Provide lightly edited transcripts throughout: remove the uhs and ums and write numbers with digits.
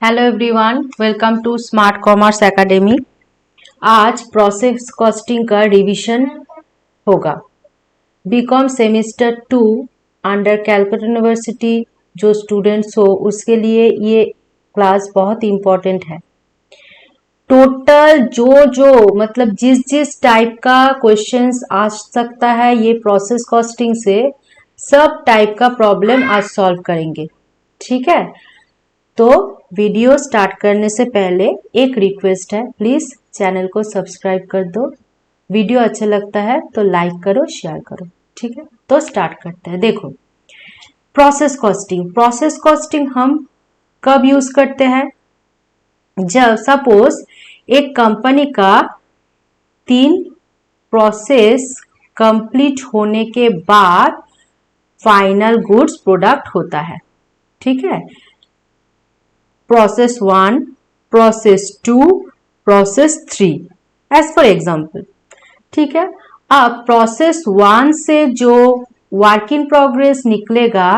Hello everyone, welcome to smart commerce academy. आज process costing का revision होगा। B Com semester 2 under Calcutta university जो students हो उसके लिए ये क्लास बहुत इम्पोर्टेंट है। टोटल जो मतलब जिस टाइप का क्वेश्चंस आ सकता है ये प्रोसेस कॉस्टिंग से सब टाइप का प्रॉब्लम आज सॉल्व करेंगे। ठीक है, तो वीडियो स्टार्ट करने से पहले एक रिक्वेस्ट है, प्लीज चैनल को सब्सक्राइब कर दो। वीडियो अच्छा लगता है तो लाइक करो, शेयर करो। ठीक है, तो स्टार्ट करते हैं। देखो, प्रोसेस कॉस्टिंग हम कब यूज करते हैं? जब सपोज एक कंपनी का 3 प्रोसेस कंप्लीट होने के बाद फाइनल गुड्स प्रोडक्ट होता है। ठीक है, process 1, process 2, process 3 as per example. ठीक है, अब प्रोसेस 1 से जो वर्क इन प्रोग्रेस निकलेगा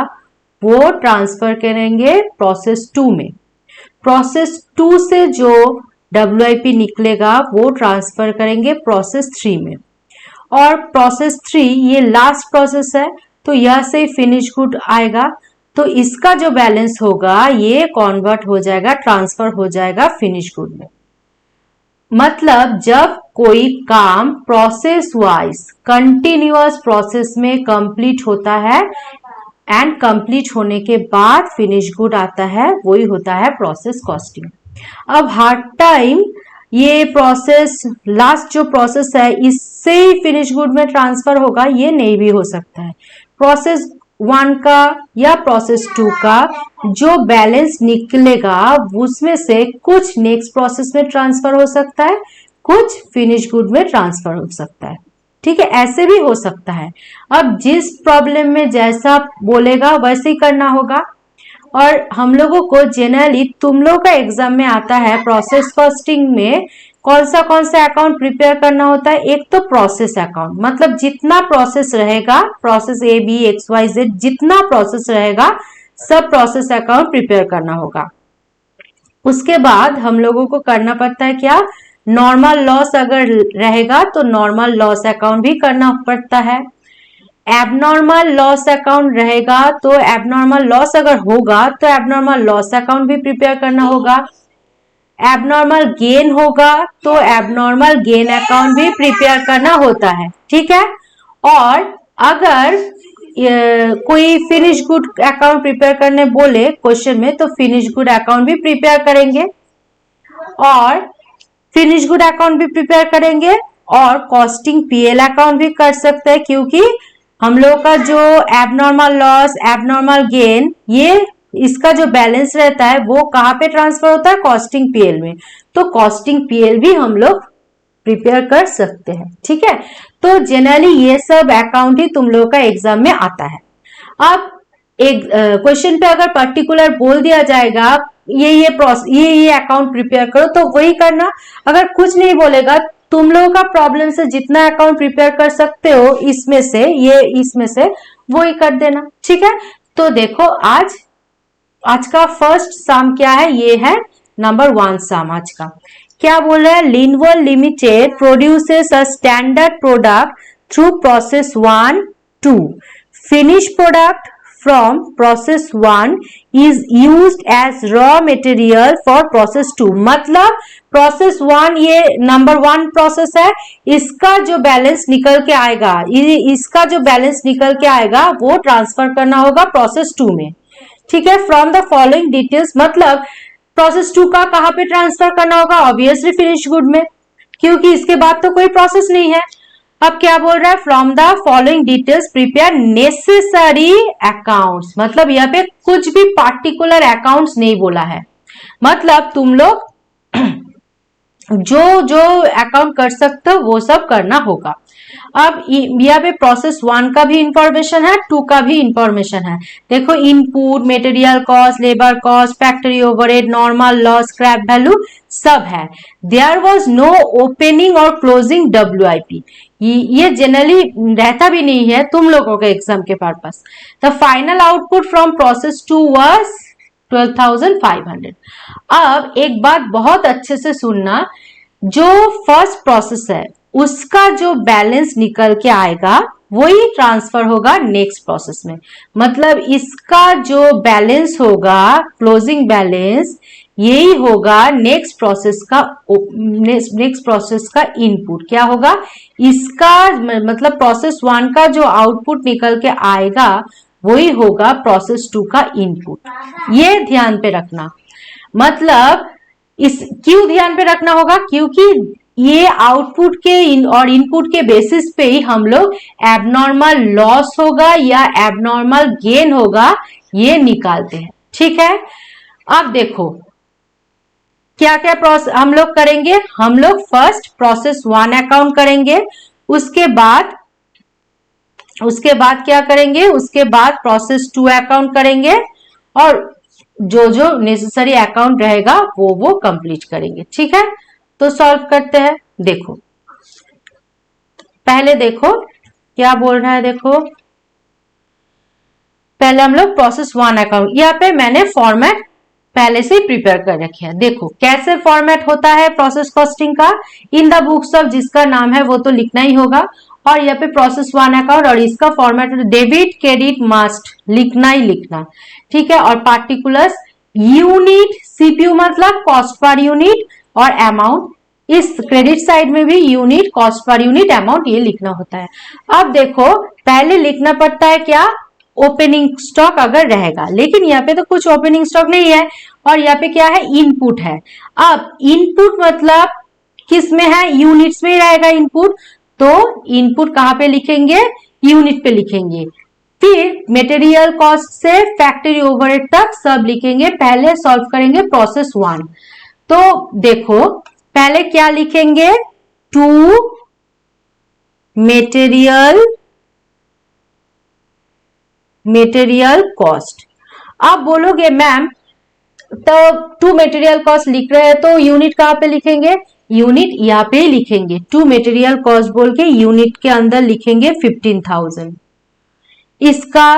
वो ट्रांसफर करेंगे प्रोसेस 2 में। प्रोसेस 2 से जो WIP निकलेगा वो ट्रांसफर करेंगे प्रोसेस 3 में। और प्रोसेस 3 ये लास्ट प्रोसेस है तो यह से फिनिश गुड आएगा, तो इसका जो बैलेंस होगा ये कन्वर्ट हो जाएगा, ट्रांसफर हो जाएगा फिनिश गुड में। मतलब जब कोई काम प्रोसेस वाइज कंटिन्यूअस प्रोसेस में कंप्लीट होता है एंड कंप्लीट होने के बाद फिनिश गुड आता है, वही होता है प्रोसेस कॉस्टिंग। अब हर टाइम ये प्रोसेस लास्ट जो प्रोसेस है इससे ही फिनिश गुड में ट्रांसफर होगा, ये नहीं भी हो सकता है। प्रोसेस 1 का या प्रोसेस 2 का जो बैलेंस निकलेगा उसमें से कुछ नेक्स्ट प्रोसेस में ट्रांसफर हो सकता है, कुछ फिनिश गुड में ट्रांसफर हो सकता है। ठीक है, ऐसे भी हो सकता है। अब जिस प्रॉब्लम में जैसा बोलेगा वैसे ही करना होगा। और हम लोगों को जनरली तुम लोग का एग्जाम में आता है प्रोसेस कॉस्टिंग में कौन सा अकाउंट प्रिपेयर करना होता है। एक तो प्रोसेस अकाउंट, मतलब जितना प्रोसेस रहेगा, प्रोसेस ABXYZ जितना प्रोसेस रहेगा सब प्रोसेस अकाउंट प्रिपेयर करना होगा। उसके बाद हम लोगों को करना पड़ता है क्या, नॉर्मल लॉस अगर रहेगा तो नॉर्मल लॉस अकाउंट भी करना पड़ता है। एबनॉर्मल लॉस अकाउंट रहेगा तो एबनॉर्मल लॉस अगर होगा तो एबनॉर्मल लॉस अकाउंट भी प्रिपेयर करना होगा। एबनॉर्मल गेन होगा तो एबनॉर्मल गेन अकाउंट भी प्रिपेयर करना होता है। ठीक है, और अगर कोई फिनिश गुड अकाउंट प्रिपेयर करने बोले क्वेश्चन में तो फिनिश गुड अकाउंट भी प्रिपेयर करेंगे और फिनिश गुड अकाउंट भी प्रिपेयर करेंगे और कॉस्टिंग PL अकाउंट भी कर सकते हैं, क्योंकि हम लोग का जो एबनॉर्मल लॉस एबनॉर्मल गेन ये इसका जो बैलेंस रहता है वो कहाँ पे ट्रांसफर होता है, कॉस्टिंग PL में। तो कॉस्टिंग PL भी हम लोग प्रिपेयर कर सकते हैं। ठीक है, तो जनरली ये सब अकाउंट ही तुम लोग का एग्जाम में आता है। अब एक क्वेश्चन पे अगर पर्टिकुलर बोल दिया जाएगा ये अकाउंट प्रिपेयर करो तो वही करना। अगर कुछ नहीं बोलेगा, तुम लोगों का प्रॉब्लम से जितना अकाउंट प्रिपेयर कर सकते हो इसमें से वो ही कर देना। ठीक है, तो देखो आज का फर्स्ट सम क्या है, ये है नंबर 1 सम। आज का क्या बोल रहा है, Linvol limited produces a standard product through process 1 2 finish product from process 1 is used as raw material for process 2। मतलब process 1 ये नंबर 1 प्रोसेस है, इसका जो बैलेंस निकल के आएगा वो ट्रांसफर करना होगा प्रोसेस 2 में। ठीक है, फ्रॉम द फॉलोइंग डिटेल्स, मतलब प्रोसेस 2 का कहाँ पे ट्रांसफर करना होगा, ऑब्वियसली फिनिश गुड में, क्योंकि इसके बाद तो कोई प्रोसेस नहीं है। अब क्या बोल रहा है, from the following details prepare necessary accounts. मतलब यहाँ पे कुछ भी पार्टिकुलर अकाउंट्स नहीं बोला है, मतलब तुम लोग जो अकाउंट कर सकते हो वो सब करना होगा। अब यहाँ पे प्रोसेस 1 का भी इंफॉर्मेशन है, 2 का भी इंफॉर्मेशन है। देखो, input, material cost, labour cost, factory overhead, normal loss, scrap value सब है। देयर वाज नो ओपनिंग और क्लोजिंग WIP, ये जनरली रहता भी नहीं है तुम लोगों के एग्जाम के purpose. The final output from process 2 was 12,500। अब एक बात बहुत अच्छे से सुनना, जो फर्स्ट प्रोसेस है उसका जो बैलेंस निकल के आएगा वही ट्रांसफर होगा नेक्स्ट प्रोसेस में। मतलब इसका जो बैलेंस होगा, क्लोजिंग बैलेंस, यही होगा नेक्स्ट प्रोसेस का इनपुट। क्या होगा इसका, मतलब प्रोसेस 1 का जो आउटपुट निकल के आएगा वही होगा प्रोसेस 2 का इनपुट। ये ध्यान पे रखना। मतलब इस क्यों ध्यान पे रखना होगा, क्योंकि ये आउटपुट के और इनपुट के बेसिस पे ही हम लोग एबनॉर्मल लॉस होगा या एबनॉर्मल गेन होगा ये निकालते हैं। ठीक है, अब देखो क्या क्या प्रोसेस हम लोग करेंगे। हम लोग फर्स्ट प्रोसेस 1 अकाउंट करेंगे, उसके बाद क्या करेंगे, उसके बाद प्रोसेस 2 अकाउंट करेंगे और जो नेसेसरी अकाउंट रहेगा वो कंप्लीट करेंगे। ठीक है, तो सॉल्व करते हैं। देखो पहले देखो क्या बोल रहा है। देखो पहले हम लोग प्रोसेस 1 अकाउंट, यहाँ पे मैंने फॉर्मेट पहले से प्रिपेयर कर रखे हैं। देखो कैसे फॉर्मेट होता है प्रोसेस कॉस्टिंग का। इन द बुक्स ऑफ, जिसका नाम है वो तो लिखना ही होगा, और यहाँ पे प्रोसेस 1 अकाउंट और इसका फॉर्मेट डेबिट क्रेडिट मस्ट लिखना ही लिखना। ठीक है, और पार्टिकुलर्स, यूनिट, सीपीयू मतलब कॉस्ट पर यूनिट, और अमाउंट, इस क्रेडिट साइड में भी unit, cost per unit, amount, ये लिखना होता है। अब देखो पहले लिखना पड़ता है क्या, ओपनिंग स्टॉक अगर रहेगा, लेकिन यहाँ पे तो कुछ ओपनिंग स्टॉक नहीं है और यहाँ पे क्या है, इनपुट है। अब इनपुट मतलब किस में है, यूनिट्स में ही रहेगा इनपुट, तो इनपुट कहाँ पे लिखेंगे, यूनिट पे लिखेंगे। फिर मटेरियल कॉस्ट से फैक्ट्री ओवरहेड तक सब लिखेंगे। पहले सॉल्व करेंगे प्रोसेस 1। तो देखो पहले क्या लिखेंगे, टू मटेरियल कॉस्ट। आप बोलोगे मैम तो टू मटेरियल कॉस्ट लिख रहे हैं तो यूनिट कहाँ पे लिखेंगे, यूनिट यहाँ पे ही लिखेंगे। टू मटेरियल कॉस्ट बोल के यूनिट के अंदर लिखेंगे 15,000। इसका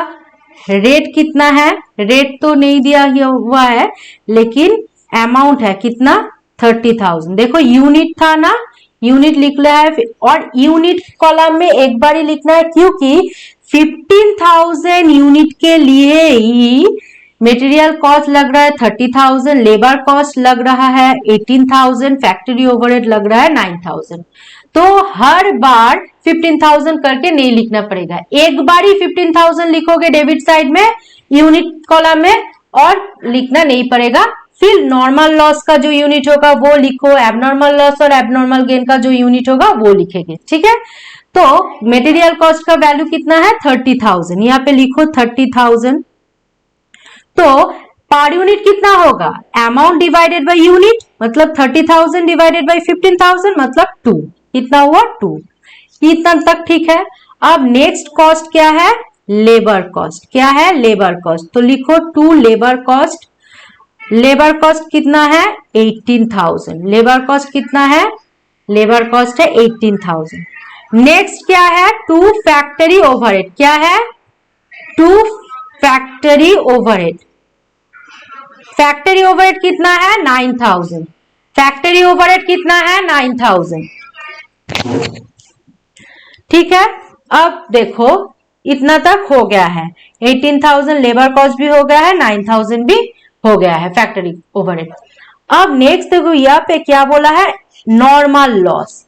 रेट कितना है, रेट तो नहीं दिया हुआ है लेकिन अमाउंट है कितना, 30,000। देखो यूनिट था ना, यूनिट लिख लिया है, और यूनिट कॉलम में एक बार ही लिखना है क्योंकि 15,000 यूनिट के लिए ही मटेरियल कॉस्ट लग रहा है 30,000, लेबर कॉस्ट लग रहा है 18,000, फैक्ट्री ओवरहेड लग रहा है 9,000। तो हर बार 15,000 करके नहीं लिखना पड़ेगा, एक बार ही 15,000 लिखोगे डेबिट साइड में यूनिट कॉलम में और लिखना नहीं पड़ेगा। फिर नॉर्मल लॉस का जो यूनिट होगा वो लिखो, एबनॉर्मल लॉस और एबनॉर्मल गेन का जो यूनिट होगा वो लिखेंगे। ठीक है, तो मटेरियल कॉस्ट का वैल्यू कितना है, 30,000, यहाँ पे लिखो 30,000। तो पर यूनिट कितना होगा, अमाउंट डिवाइडेड बाय यूनिट, मतलब 30,000 डिवाइडेड बाय 15,000 मतलब 2, कितना हुआ 2। इतना तक ठीक है। अब नेक्स्ट कॉस्ट क्या है, लेबर कॉस्ट। क्या है, लेबर कॉस्ट, तो लिखो 2 लेबर कॉस्ट। लेबर कॉस्ट कितना है, 18,000। लेबर कॉस्ट कितना है, लेबर कॉस्ट है 18,000। नेक्स्ट क्या है, 2 फैक्ट्री ओवरहेड। क्या है, 2 फैक्ट्री ओवरहेड। फैक्ट्री ओवरहेड कितना है, 9,000। फैक्ट्री ओवरहेड कितना है, 9,000। ठीक है, अब देखो इतना तक हो गया है, 18,000 लेबर कॉस्ट भी हो गया है, 9,000 भी हो गया है फैक्ट्री ओवरहेड। अब नेक्स्ट देखो यहाँ पे क्या बोला है, नॉर्मल लॉस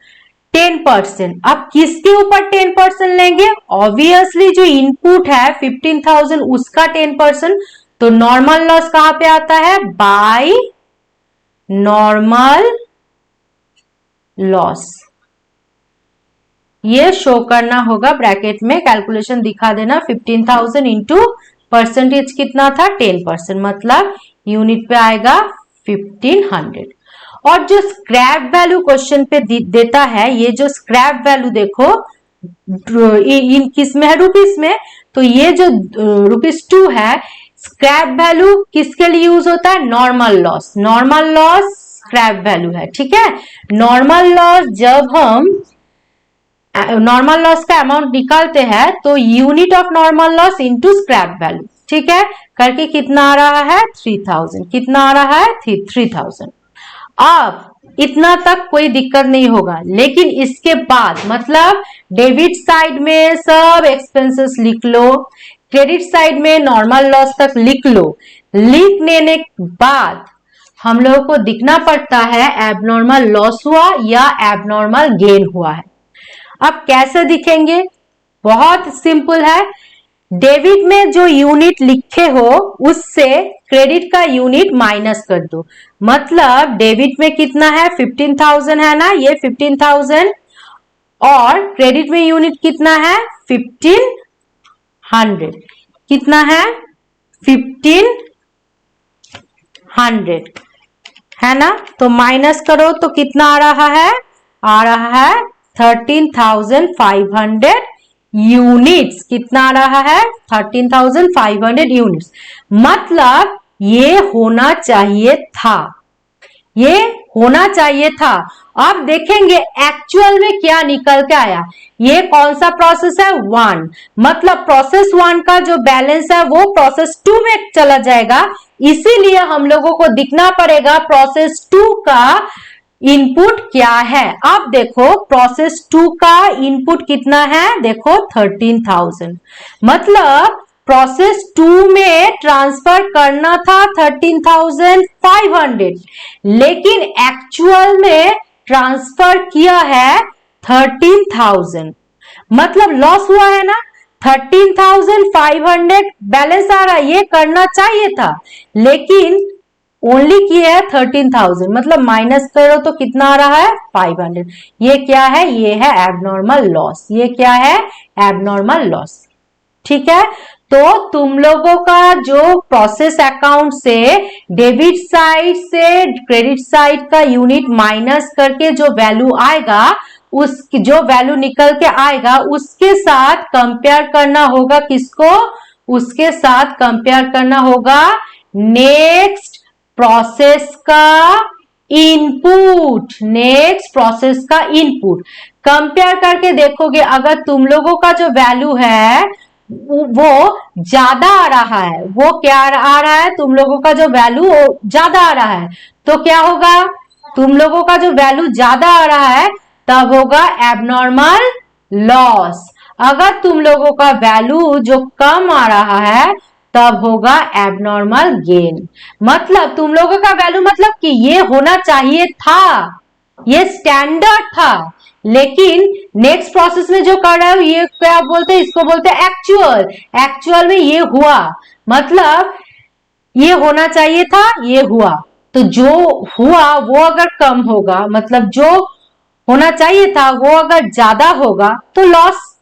10%। अब किसके ऊपर 10% लेंगे, ऑब्वियसली जो इनपुट है 15,000 उसका 10%। तो नॉर्मल लॉस कहां पे आता है, बाय नॉर्मल लॉस, ये शो करना होगा ब्रैकेट में, कैलकुलेशन दिखा देना। 15,000 इंटू परसेंटेज कितना था, 10%, मतलब यूनिट पे आएगा 1500। और जो स्क्रैप वैल्यू क्वेश्चन पे देता है, ये जो स्क्रैप वैल्यू देखो इन किस में है, रुपीस में, तो ये जो ₹2 है, स्क्रैप वैल्यू किसके लिए यूज होता है, normal loss. Normal loss scrap value है। ठीक है, नॉर्मल लॉस जब हम नॉर्मल लॉस का अमाउंट निकालते हैं तो unit of normal loss into scrap value, ठीक है, करके कितना आ रहा है 3000, कितना आ रहा है 3000। अब इतना तक कोई दिक्कत नहीं होगा, लेकिन इसके बाद मतलब डेबिट साइड में सब एक्सपेंसेस लिख लो, क्रेडिट साइड में नॉर्मल लॉस तक लिख लो। लिख लेने के बाद हम लोगों को दिखना पड़ता है एबनॉर्मल लॉस हुआ या एबनॉर्मल गेन हुआ है। अब कैसे दिखेंगे, बहुत सिंपल है। डेबिट में जो यूनिट लिखे हो उससे क्रेडिट का यूनिट माइनस कर दो। मतलब डेबिट में कितना है 15,000 है ना, ये 15,000, और क्रेडिट में यूनिट कितना है 1500, कितना है 1500 है ना। तो माइनस करो तो कितना आ रहा है 13,500 यूनिट्स, कितना आ रहा है 13,500 यूनिट्स। मतलब ये होना चाहिए था, ये होना चाहिए था। अब देखेंगे एक्चुअल में क्या निकल के आया। ये कौन सा प्रोसेस है 1, मतलब प्रोसेस 1 का जो बैलेंस है वो प्रोसेस 2 में चला जाएगा, इसीलिए हम लोगों को दिखना पड़ेगा प्रोसेस 2 का इनपुट क्या है। अब देखो प्रोसेस 2 का इनपुट कितना है, देखो 13,000, मतलब प्रोसेस 2 में ट्रांसफर करना था 13,500, लेकिन एक्चुअल में ट्रांसफर किया है 13,000, मतलब लॉस हुआ है ना। 13,500 बैलेंस आ रहा है, ये करना चाहिए था, लेकिन ओनली किया है 13,000, मतलब माइनस करो तो कितना आ रहा है 500। ये क्या है, ये है एबनॉर्मल लॉस, ये क्या है एबनॉर्मल लॉस। ठीक है, तो तुम लोगों का जो प्रोसेस अकाउंट से डेबिट साइड से क्रेडिट साइड का यूनिट माइनस करके जो वैल्यू आएगा, उस जो वैल्यू निकल के आएगा उसके साथ कंपेयर करना होगा किसको, उसके साथ कंपेयर करना होगा नेक्स्ट प्रोसेस का इनपुट, नेक्स्ट प्रोसेस का इनपुट कंपेयर करके देखोगे। अगर तुम लोगों का जो वैल्यू है वो ज्यादा आ रहा है, वो क्या आ रहा है, तुम लोगों का जो वैल्यू ज्यादा आ रहा है, तो क्या होगा, तुम लोगों का जो वैल्यू ज्यादा आ रहा है तब होगा एबनॉर्मल लॉस। अगर तुम लोगों का वैल्यू जो कम आ रहा है तब होगा एबनॉर्मल गेन। मतलब तुम लोगों का वैल्यू मतलब कि ये होना चाहिए था, ये स्टैंडर्ड था, लेकिन नेक्स्ट प्रोसेस में जो कर रहा है ये क्या बोलते हैं, इसको बोलते हैं एक्चुअल। एक्चुअल में ये हुआ, मतलब ये होना चाहिए था, ये हुआ, तो जो हुआ वो अगर कम होगा, मतलब जो होना चाहिए था वो अगर ज्यादा होगा तो लॉस,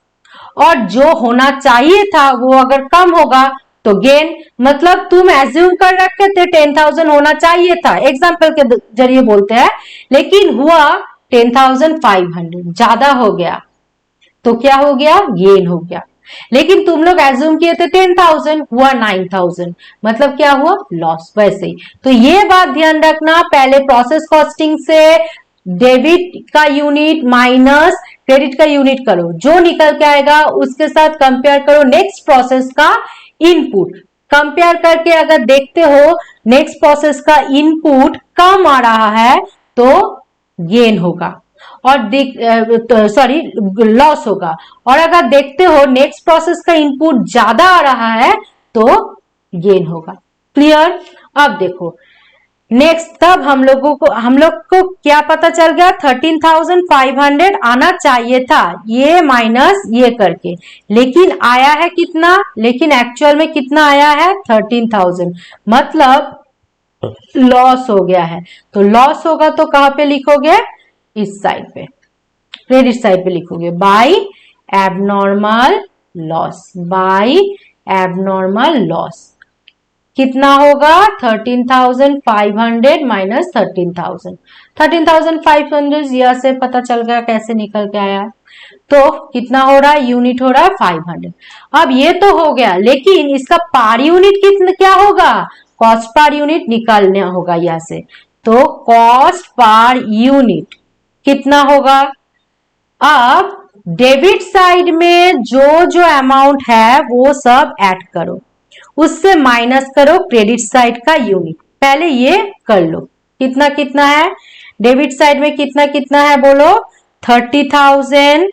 और जो होना चाहिए था वो अगर कम होगा तो गेन। मतलब तुम एज्यूम कर रखे थे 10,000 होना चाहिए था, एग्जाम्पल के जरिए बोलते हैं, लेकिन हुआ 10,500, ज्यादा हो गया तो क्या हो गया, गेन हो गया। लेकिन तुम लोग एज्यूम किए थे 10,000, हुआ 9,000, मतलब क्या हुआ, लॉस। वैसे ही तो ये बात ध्यान रखना, पहले प्रोसेस कॉस्टिंग से डेबिट का यूनिट माइनस क्रेडिट का यूनिट करो, जो निकल के आएगा उसके साथ कंपेयर करो नेक्स्ट प्रोसेस का इनपुट। कंपेयर करके अगर देखते हो नेक्स्ट प्रोसेस का इनपुट कम आ रहा है तो गेन होगा, और सॉरी लॉस होगा, और अगर देखते हो नेक्स्ट प्रोसेस का इनपुट ज्यादा आ रहा है तो गेन होगा। क्लियर। अब देखो नेक्स्ट, तब हम लोग को क्या पता चल गया, 13,500 आना चाहिए था ये माइनस ये करके, लेकिन आया है कितना, लेकिन एक्चुअल में कितना आया है 13,000, मतलब लॉस हो गया है। तो लॉस होगा तो कहां पे लिखोगे, इस साइड पे, क्रेडिट साइड पे लिखोगे by abnormal loss, by abnormal loss. कितना होगा 13,500 माइनस 13,000, 13,500 यहां से पता चल गया कैसे निकल के आया, तो कितना हो रहा है, यूनिट हो रहा है 500। अब ये तो हो गया, लेकिन इसका पर यूनिट कितना क्या होगा, कॉस्ट पर यूनिट निकालना होगा यहां से। तो कॉस्ट पर यूनिट कितना होगा, अब डेबिट साइड में जो जो अमाउंट है वो सब ऐड करो, उससे माइनस करो क्रेडिट साइड का यूनिट। पहले ये कर लो, कितना कितना है डेबिट साइड में, कितना कितना है बोलो, 30,000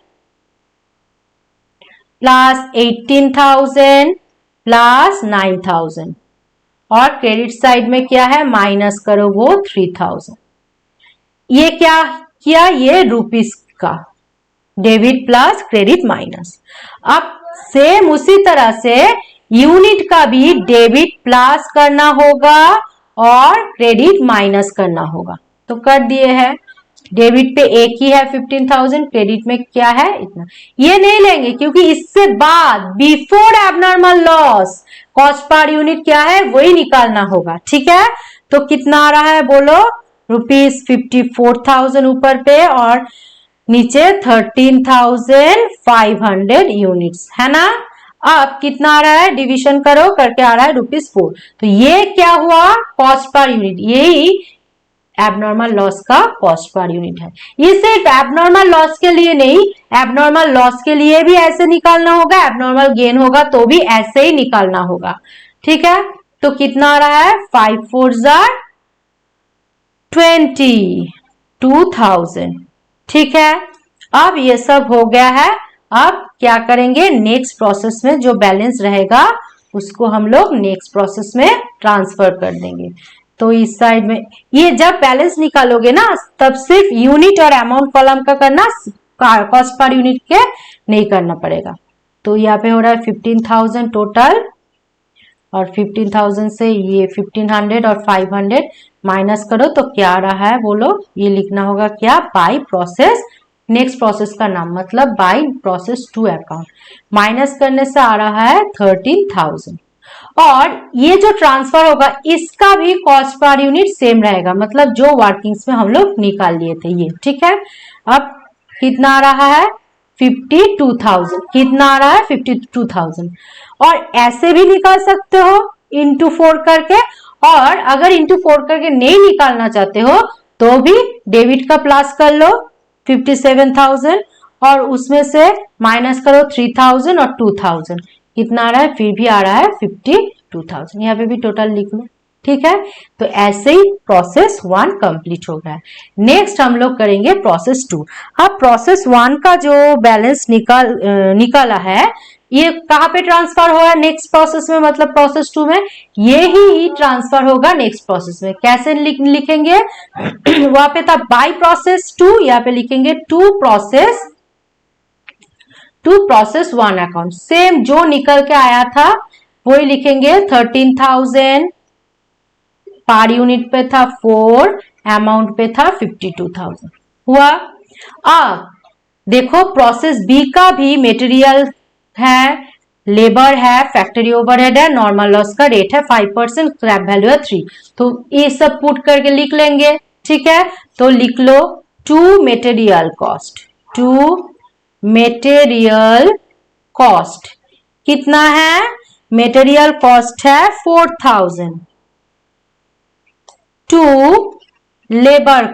प्लस 18,000 प्लस 9,000, और क्रेडिट साइड में क्या है माइनस करो वो 3,000। ये क्या किया, ये रुपीस का डेबिट प्लस क्रेडिट माइनस। अब सेम उसी तरह से यूनिट का भी डेबिट प्लस करना होगा और क्रेडिट माइनस करना होगा। तो कर दिए हैं, डेबिट पे एक ही है 15,000, क्रेडिट में क्या है इतना। ये नहीं लेंगे क्योंकि इससे बाद before abnormal loss cost per unit क्या है वही निकालना होगा। ठीक है, तो कितना आ रहा है बोलो, ₹54,000 ऊपर पे और नीचे 13,500 यूनिट्स है ना। अब कितना आ रहा है, डिवीजन करो करके आ रहा है ₹4। तो ये क्या हुआ, कॉस्ट पर यूनिट, यही एबनॉर्मल लॉस का कॉस्ट पर यूनिट है। ये सिर्फ एबनॉर्मल लॉस के लिए नहीं, एबनॉर्मल लॉस के लिए भी ऐसे निकालना होगा, एबनॉर्मल गेन होगा तो भी ऐसे ही निकालना होगा। ठीक है, तो कितना आ रहा है, 5 4 20, 2,000। ठीक है, अब ये सब हो गया है। अब क्या करेंगे, नेक्स्ट प्रोसेस में जो बैलेंस रहेगा उसको हम लोग नेक्स्ट प्रोसेस में ट्रांसफर कर देंगे। तो इस साइड में ये जब बैलेंस निकालोगे ना तब सिर्फ यूनिट और अमाउंट कॉलम का करना, कॉस्ट पर यूनिट के नहीं करना पड़ेगा। तो यहाँ पे हो रहा है 15,000 टोटल, और 15,000 से ये 1,500 और 500 माइनस करो तो क्या आ रहा है बोलो, ये लिखना होगा क्या, बाय प्रोसेस, नेक्स्ट प्रोसेस का नाम मतलब बाय प्रोसेस 2 अकाउंट, माइनस करने से आ रहा है 13,000। और ये जो ट्रांसफर होगा इसका भी कॉस्ट पर यूनिट सेम रहेगा, मतलब जो वर्किंग्स में हम लोग निकाल लिए थे ये। ठीक है, अब कितना आ रहा है, 52,000, कितना आ रहा है 52,000। और ऐसे भी निकाल सकते हो इंटू 4 करके, और अगर इंटू 4 करके नहीं निकालना चाहते हो तो भी डेबिट का प्लस कर लो 57,000 और उसमें से माइनस करो 3,000 और 2,000, कितना आ रहा है, फिर भी आ रहा है 52,000। यहाँ पे भी टोटल लिख लो। ठीक है, तो ऐसे ही प्रोसेस 1 कंप्लीट हो गया है। नेक्स्ट हम लोग करेंगे प्रोसेस 2। अब प्रोसेस 1 का जो बैलेंस निकाला है ये कहाँ पे ट्रांसफर होगा, नेक्स्ट प्रोसेस में, मतलब प्रोसेस 2 में ये ही ट्रांसफर होगा नेक्स्ट प्रोसेस में। कैसे लिखेंगे वहां पे था बाय प्रोसेस 2, यहाँ पे लिखेंगे टू प्रोसेस 1 अकाउंट, सेम जो निकल के आया था वही लिखेंगे। 13,000 पर यूनिट पे था 4, अमाउंट पे था 52,000 हुआ। अब देखो प्रोसेस बी का भी मटेरियल है, लेबर है, फैक्ट्री ओवरहेड है, नॉर्मल लॉस का रेट है 5%, स्क्रैप वैल्यू है 3। तो ये सब पुट करके लिख लेंगे। ठीक है, तो लिख लो टू मटेरियल कॉस्ट कितना है, मटेरियल कॉस्ट है 4,000, टू लेबर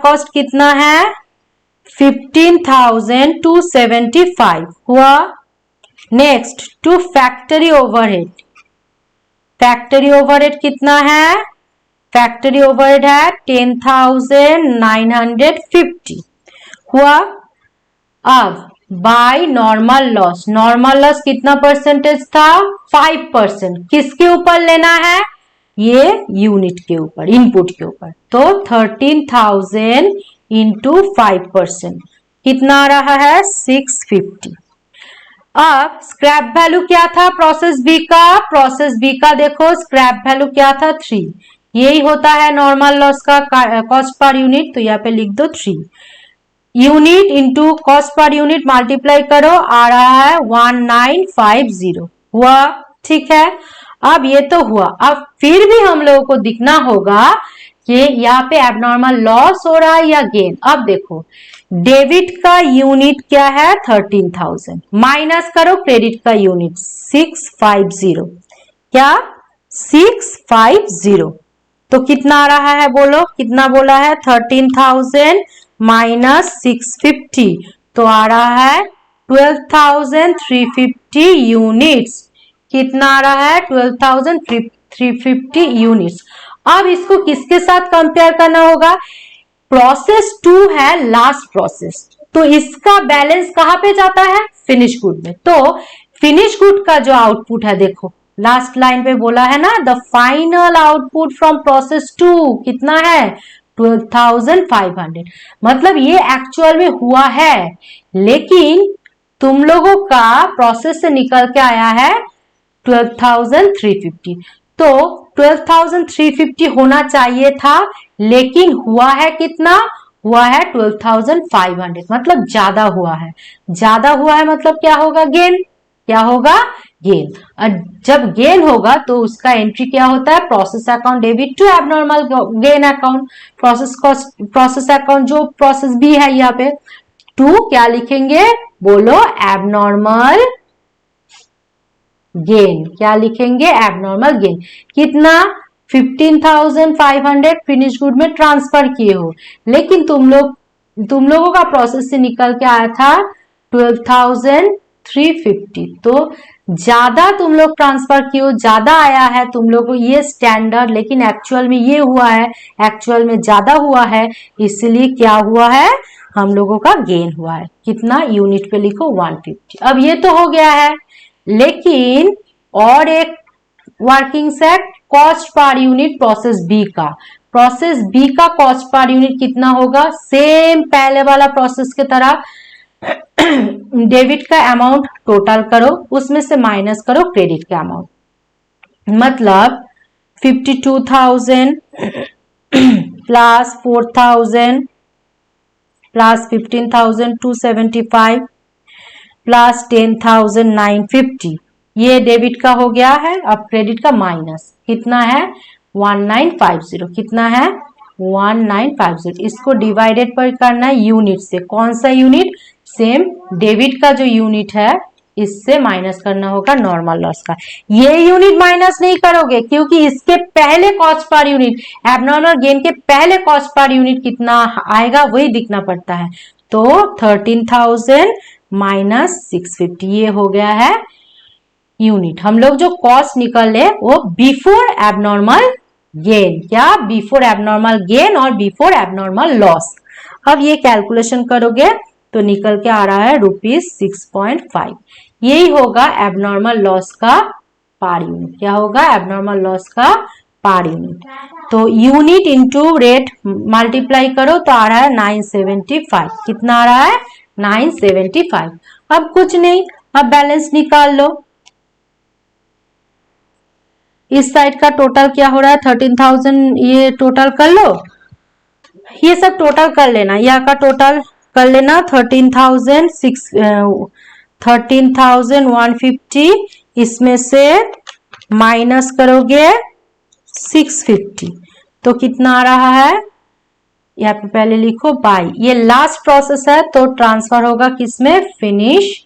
कॉस्ट कितना है 15,275 हुआ। नेक्स्ट टू फैक्ट्री ओवरहेड कितना है, फैक्ट्री ओवरहेड है 10,950 हुआ। अब बाय नॉर्मल लॉस कितना परसेंटेज था 5%, किसके ऊपर लेना है, ये यूनिट के ऊपर, इनपुट के ऊपर। तो 13,000 इंटू 5% कितना आ रहा है 650। अब स्क्रैप वैल्यू क्या था प्रोसेस बी का देखो स्क्रैप वैल्यू क्या था 3, यही होता है नॉर्मल लॉस का कॉस्ट पर यूनिट, तो यहाँ पे लिख दो 3 unit into cost per unit multiply करो, आ रहा है 1950 हुआ। ठीक है, अब ये तो हुआ। अब फिर भी हम लोगों को दिखना होगा कि यहाँ पे एबनॉर्मल लॉस हो रहा है या गेन। अब देखो डेबिट का यूनिट क्या है 13,000, माइनस करो क्रेडिट का यूनिट 650, क्या 650, तो कितना आ रहा है बोलो, कितना बोला है 13,000 माइनस 650, तो आ रहा है 12,350 यूनिट्स। कितना आ रहा है 12,350 यूनिट्स। अब इसको किसके साथ कंपेयर करना होगा, प्रोसेस 2 है लास्ट प्रोसेस, तो इसका बैलेंस कहां पे जाता है, फिनिश गुड में। तो फिनिश गुड का जो आउटपुट है, देखो लास्ट लाइन पे बोला है ना, the final output from process 2 कितना है 12,500। मतलब ये एक्चुअल में हुआ है, लेकिन तुम लोगों का प्रोसेस से निकल के आया है 12,350। तो 12,350 होना चाहिए था, लेकिन हुआ है कितना, हुआ है 12,500, मतलब ज्यादा हुआ है। ज्यादा हुआ है मतलब क्या होगा, गेन। क्या होगा, गेन। और जब गेन होगा तो उसका एंट्री क्या होता है, process account debit to abnormal gain account. Process account जो प्रोसेस बी है यहाँ पे, टू क्या लिखेंगे, बोलो एबनॉर्मल गेन। क्या लिखेंगे, एबनॉर्मल गेन। कितना 15,500 फिनिश गुड में ट्रांसफर किए हो, लेकिन तुम लोगों का प्रोसेस से निकल के आया था 12,350। तो ज्यादा तुम लोग ट्रांसफर किए हो, ज्यादा आया है तुम लोग को ये स्टैंडर्ड, लेकिन एक्चुअल में ये हुआ है, एक्चुअल में ज्यादा हुआ है, इसलिए क्या हुआ है, हम लोगों का गेन हुआ है। कितना, यूनिट पे लिखो 150। अब ये तो हो गया है, लेकिन और एक working set cost per unit process B का। प्रोसेस बी का कॉस्ट पर यूनिट कितना होगा, सेम पहले वाला प्रोसेस की तरह डेबिट का अमाउंट टोटल करो, उसमें से माइनस करो क्रेडिट का अमाउंट। मतलब 52,000 प्लस 4,000 प्लस 15,275 प्लस 10,950, ये डेबिट का हो गया है। अब क्रेडिट का माइनस कितना है 1950। कितना है 1950। इसको डिवाइडेड पर करना है यूनिट से। कौन सा यूनिट, सेम डेबिट का जो यूनिट है इससे माइनस करना होगा नॉर्मल लॉस का। ये यूनिट माइनस नहीं करोगे, क्योंकि इसके पहले cost per unit, abnormal gain के पहले कॉस्ट पर यूनिट कितना आएगा वही दिखना पड़ता है। तो 13,000 माइनस 650, ये हो गया है यूनिट। हम लोग जो कॉस्ट निकले वो बिफोर एबनॉर्मल गेन, क्या बिफोर एबनॉर्मल गेन और बिफोर एबनॉर्मल लॉस। अब ये कैलकुलेशन करोगे तो निकल के आ रहा है ₹6.5। यही होगा एबनॉर्मल लॉस का पर यूनिट। क्या होगा, एबनॉर्मल लॉस का पर यूनिट। तो यूनिट इंटू रेट मल्टीप्लाई करो तो आ रहा है 975। कितना आ रहा है 975। अब कुछ नहीं, अब बैलेंस निकाल लो। इस साइड का टोटल क्या हो रहा है 13,000, ये टोटल कर लो, ये सब टोटल कर लेना, यहाँ का टोटल कर लेना 13,150, इसमें से माइनस करोगे 650 तो कितना आ रहा है, यहाँ पे पहले लिखो बाई, ये लास्ट प्रोसेस है तो ट्रांसफर होगा किसमें, फिनिश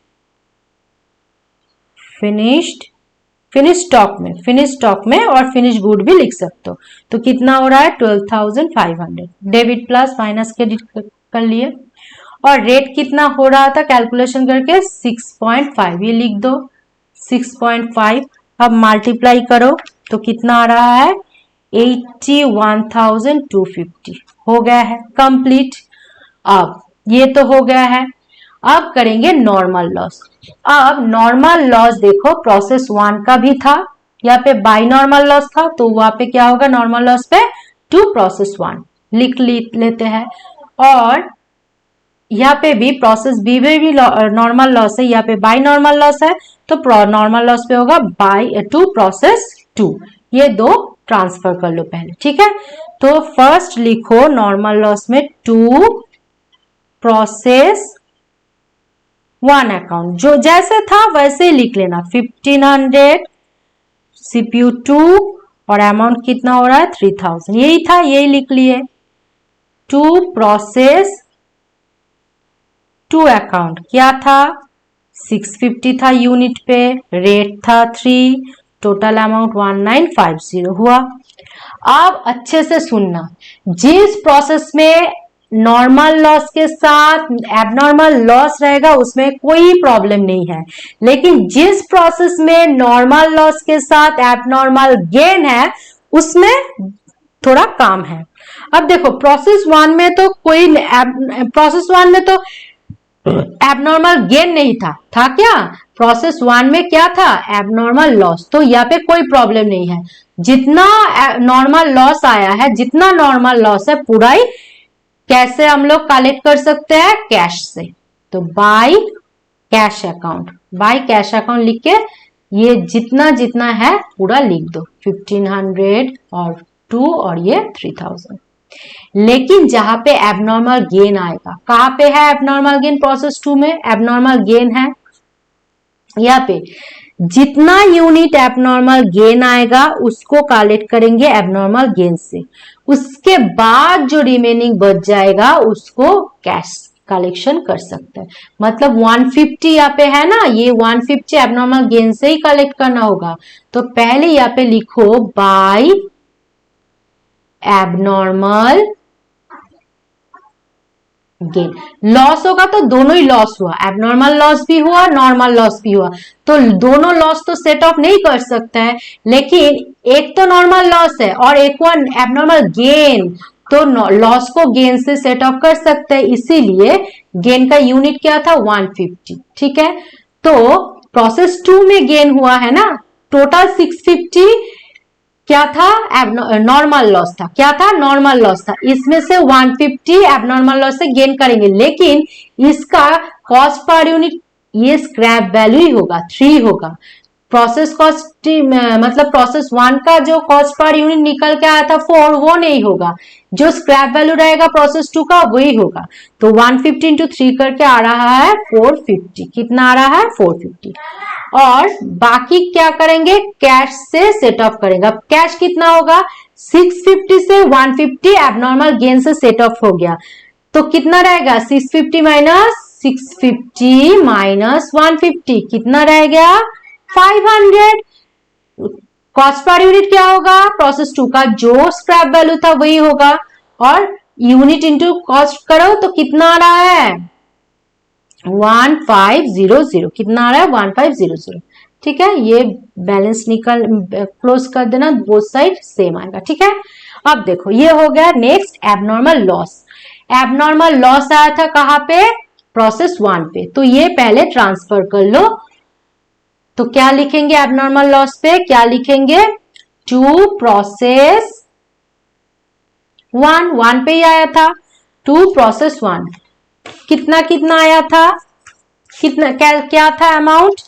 स्टॉक में और फिनिश गुड भी लिख सकते हो। तो कितना हो रहा है 12,500। डेबिट प्लस माइनस क्रेडिट कर लिए। और रेट कितना हो रहा था कैलकुलेशन करके 6.5, ये लिख दो 6.5। अब मल्टीप्लाई करो तो कितना आ रहा है 81,250। हो गया है कंप्लीट। अब ये तो हो गया है, अब करेंगे नॉर्मल लॉस। अब नॉर्मल लॉस देखो प्रोसेस 1 का भी था, यहाँ पे बाई नॉर्मल लॉस था, तो वहां पे क्या होगा नॉर्मल लॉस पे टू प्रोसेस 1 लिख लेते हैं। और यहाँ पे भी प्रोसेस बी में भी नॉर्मल लॉस है, यहाँ पे बाई नॉर्मल लॉस है, तो नॉर्मल लॉस पे होगा बाई टू प्रोसेस 2। ये दो ट्रांसफर कर लो पहले, ठीक है। तो फर्स्ट लिखो नॉर्मल लॉस में टू प्रोसेस 1 अकाउंट, जो जैसे था वैसे ही लिख लेना 1500 CPU 2 और अमाउंट कितना हो रहा है 3000, यही था, यही लिख लिए। टू प्रोसेस 2 अकाउंट क्या था 650 था यूनिट पे, रेट था 3, टोटल अमाउंट 1950 हुआ। अब अच्छे से सुनना, जिस प्रोसेस में नॉर्मल लॉस के साथ एबनॉर्मल लॉस रहेगा उसमें कोई प्रॉब्लम नहीं है, लेकिन जिस प्रोसेस में नॉर्मल लॉस के साथ एबनॉर्मल गेन है उसमें थोड़ा काम है। अब देखो प्रोसेस वन में तो प्रोसेस वन में तो एबनॉर्मल गेन नहीं था क्या? प्रोसेस वन में क्या था? Abnormal loss. तो यहाँ पे कोई प्रॉब्लम नहीं है, जितना नॉर्मल लॉस आया है, जितना नॉर्मल लॉस है पूरा ही कैसे हम लोग कलेक्ट कर सकते हैं? कैश से। तो by cash account, by cash account लिख के ये जितना जितना है पूरा लिख दो, 1500 और 2 और ये 3000। लेकिन जहां पे एबनॉर्मल गेन आएगा, कहां पे है एबनॉर्मल गेन? प्रोसेस 2 में एबनॉर्मल गेन है। यहाँ पे जितना यूनिट एबनॉर्मल गेन आएगा उसको कलेक्ट करेंगे एबनॉर्मल गेन से, उसके बाद जो रिमेनिंग बच जाएगा उसको कैश कलेक्शन कर सकते हैं। मतलब 150 यहाँ पे है ना, ये 150 एबनॉर्मल गेन से ही कलेक्ट करना होगा। तो पहले यहाँ पे लिखो बाय एबनॉर्मल गेन। लॉस होगा तो दोनों ही लॉस हुआ, एबनॉर्मल लॉस भी हुआ, नॉर्मल लॉस भी हुआ, तो दोनों लॉस तो सेट ऑफ नहीं कर सकता है, लेकिन एक तो नॉर्मल लॉस है और एक वन एबनॉर्मल गेन, तो लॉस को गेन से सेट ऑफ कर सकते हैं, इसीलिए गेन का यूनिट क्या था? 150। ठीक है, तो प्रोसेस 2 में गेन हुआ है ना, टोटल 650 क्या था? नॉर्मल लॉस था। क्या था? नॉर्मल लॉस था। इसमें से 150 एबनॉर्मल लॉस से गेन करेंगे, लेकिन इसका कॉस्ट पर यूनिट ये स्क्रैप वैल्यू ही होगा, 3 होगा। प्रोसेस कॉस्ट मतलब प्रोसेस 1 का जो कॉस्ट पर यूनिट निकल के आया था 4, वो नहीं होगा, जो स्क्रैप वैल्यू रहेगा प्रोसेस 2 का वही होगा। तो 150 इंटू 3 करके आ रहा है 450। कितना आ रहा है? 450। और बाकी क्या करेंगे? कैश से सेट ऑफ करेंगे। अब कैश कितना होगा? 650 से 150 एबनॉर्मल गेन से सेट ऑफ हो गया, तो कितना रहेगा? 650 माइनस 650 माइनस 150 कितना रह गया? 500। कॉस्ट पर यूनिट क्या होगा? प्रोसेस 2 का जो स्क्रैप वैल्यू था वही होगा, और यूनिट इंटू कॉस्ट करो तो कितना आ रहा है? 1500। कितना आ रहा है? 1500। ठीक है, ये बैलेंस निकल क्लोज कर देना, बोथ साइड सेम आएगा। ठीक है, अब देखो ये हो गया। Next abnormal loss. Abnormal loss आया था कहां पे? प्रोसेस 1 पे, तो ये पहले ट्रांसफर कर लो। तो क्या लिखेंगे एबनॉर्मल लॉस पे? क्या लिखेंगे? टू प्रोसेस 1 पे ही आया था, टू प्रोसेस 1। कितना कितना आया था? कितना क्या था अमाउंट?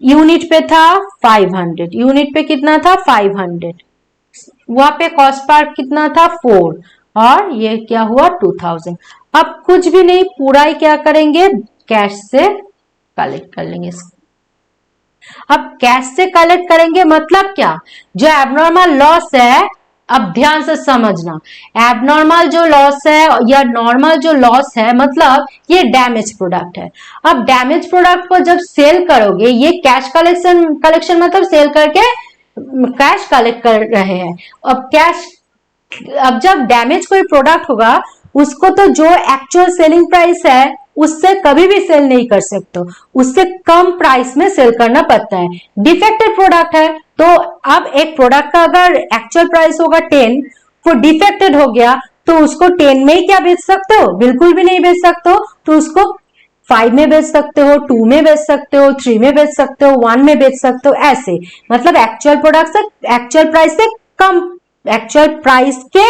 यूनिट पे था 500, यूनिट पे कितना था? 500। वहां पे कॉस्ट पार्ट कितना था? 4, और ये क्या हुआ? 2000। अब कुछ भी नहीं, पूरा ही क्या करेंगे? कैश से कलेक्ट कर लेंगे। अब कैश से कलेक्ट करेंगे मतलब क्या? जो एबनॉर्मल लॉस है, अब ध्यान से समझना, एबनॉर्मल जो लॉस है या नॉर्मल जो लॉस है, मतलब ये डैमेज प्रोडक्ट है। अब डैमेज प्रोडक्ट को जब सेल करोगे, ये कैश कलेक्शन मतलब सेल करके कैश कलेक्ट कर रहे हैं। अब जब डैमेज कोई प्रोडक्ट होगा, उसको तो जो एक्चुअल सेलिंग प्राइस है उससे कभी भी सेल नहीं कर सकते, उससे कम प्राइस में सेल करना पड़ता है। डिफेक्टेड प्रोडक्ट है, तो अब एक प्रोडक्ट का अगर एक्चुअल प्राइस होगा 10, वो डिफेक्टेड हो गया, तो उसको 10 में ही क्या बेच सकते हो? बिल्कुल भी नहीं बेच सकते हो। तो उसको 5 में बेच सकते हो, 2 में बेच सकते हो, 3 में बेच सकते हो, 1 में बेच सकते हो, ऐसे। मतलब एक्चुअल प्रोडक्ट से एक्चुअल प्राइस से कम, एक्चुअल प्राइस के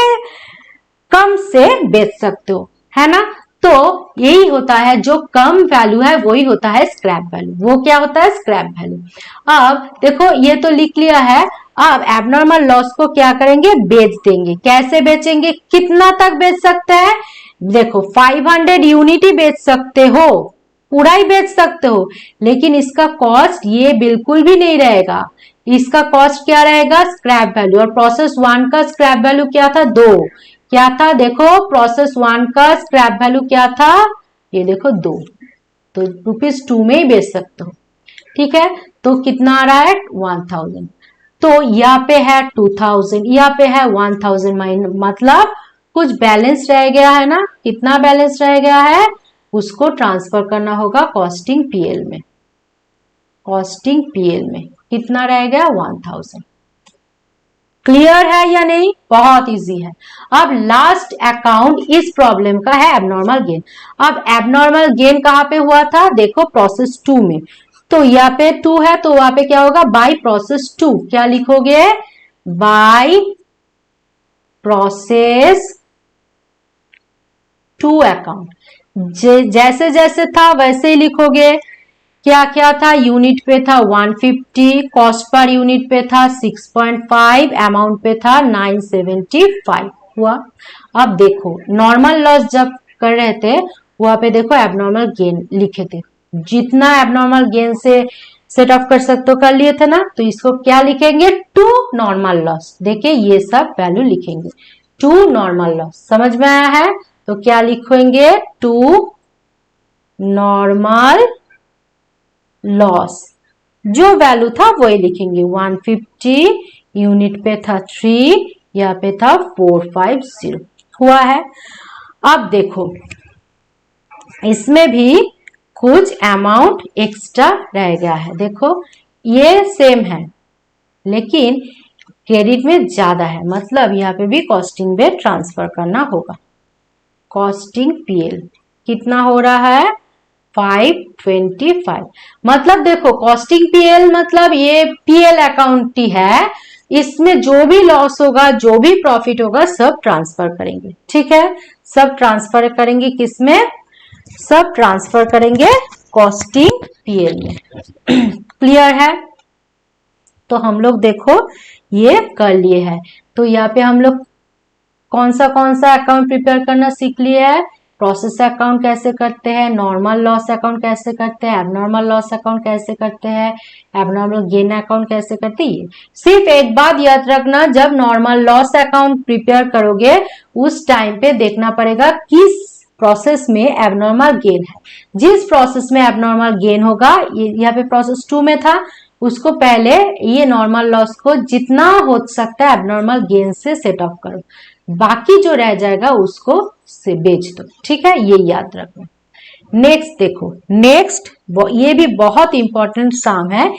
कम से बेच सकते हो, है ना। तो यही होता है, जो कम वैल्यू है वही होता है स्क्रैप वैल्यू। वो क्या होता है? Scrap value. अब देखो ये तो लिख लिया है। अब एबनॉर्मल लॉस को क्या करेंगे? बेच देंगे। कैसे बेचेंगे? कितना तक बेच सकते हैं? देखो 500 यूनिट ही बेच सकते हो, पूरा ही बेच सकते हो, लेकिन इसका कॉस्ट ये बिल्कुल भी नहीं रहेगा। इसका कॉस्ट क्या रहेगा? Scrap value. और प्रोसेस 1 का स्क्रैप वैल्यू क्या था? 2। क्या था? देखो प्रोसेस 1 का स्क्रैप वैल्यू क्या था? ये देखो 2। तो ₹2 में ही बेच सकते हो। ठीक है, तो कितना आ रहा है? 1000। तो यहाँ पे है 2000, यहाँ पे है 1000, मतलब कुछ बैलेंस रह गया है ना, कितना बैलेंस रह गया है, उसको ट्रांसफर करना होगा कॉस्टिंग पीएल में। कॉस्टिंग पीएल में कितना रह गया, 1000। क्लियर है या नहीं, बहुत इजी है। अब लास्ट अकाउंट इस प्रॉब्लम का है एबनॉर्मल गेन। अब एबनॉर्मल गेन कहां पे हुआ था, देखो प्रोसेस 2 में। तो यहाँ पे 2 है तो वहां पे क्या होगा, बाय प्रोसेस 2। क्या लिखोगे, बाय प्रोसेस 2 अकाउंट। जैसे जैसे था वैसे ही लिखोगे। क्या क्या था, यूनिट पे था 150, कॉस्ट पर यूनिट पे था 6.5, अमाउंट पे था 975 हुआ। अब देखो नॉर्मल लॉस जब कर रहे थे वहां पे देखो एबनॉर्मल गेन लिखे थे, जितना एबनॉर्मल गेन से सेट ऑफ कर सकते हो कर लिए थे ना, तो इसको क्या लिखेंगे, टू नॉर्मल लॉस। देखिए ये सब वैल्यू लिखेंगे, टू नॉर्मल लॉस। समझ में आया है, तो क्या लिखेंगे, टू नॉर्मल लॉस। जो वैल्यू था वही लिखेंगे, 150 यूनिट पे था 3, यहाँ पे था 450 हुआ है। अब देखो इसमें भी कुछ अमाउंट एक्स्ट्रा रह गया है। देखो ये सेम है लेकिन क्रेडिट में ज्यादा है, मतलब यहाँ पे भी कॉस्टिंग में ट्रांसफर करना होगा। कॉस्टिंग पीएल कितना हो रहा है, 525। मतलब देखो कॉस्टिंग पीएल मतलब ये पीएल अकाउंट ही है, इसमें जो भी लॉस होगा जो भी प्रॉफिट होगा सब ट्रांसफर करेंगे। ठीक है, सब ट्रांसफर करेंगे किसमें, सब ट्रांसफर करेंगे कॉस्टिंग पीएल में। क्लियर है, तो हम लोग देखो ये कर लिए हैं। तो यहाँ पे हम लोग कौन सा अकाउंट प्रिपेयर करना सीख लिए है, प्रोसेस अकाउंट कैसे करते हैं, नॉर्मल लॉस अकाउंट कैसे करते हैं, एबनॉर्मल लॉस अकाउंट कैसे करते हैं, एबनॉर्मल गेन अकाउंट कैसे करते हैं। सिर्फ एक बात याद रखना, जब नॉर्मल लॉस अकाउंट प्रिपेयर करोगे उस टाइम पे देखना पड़ेगा किस प्रोसेस में एबनॉर्मल गेन है। जिस प्रोसेस में एबनॉर्मल गेन होगा, यहाँ पे प्रोसेस 2 में था, उसको पहले ये नॉर्मल लॉस को जितना हो सकता है एबनॉर्मल गेन से सेट ऑफ करो, बाकी जो रह जाएगा उसको से बेच दो। ठीक है, ये याद रखना। नेक्स्ट देखो, नेक्स्ट ये भी बहुत इंपॉर्टेंट सम है।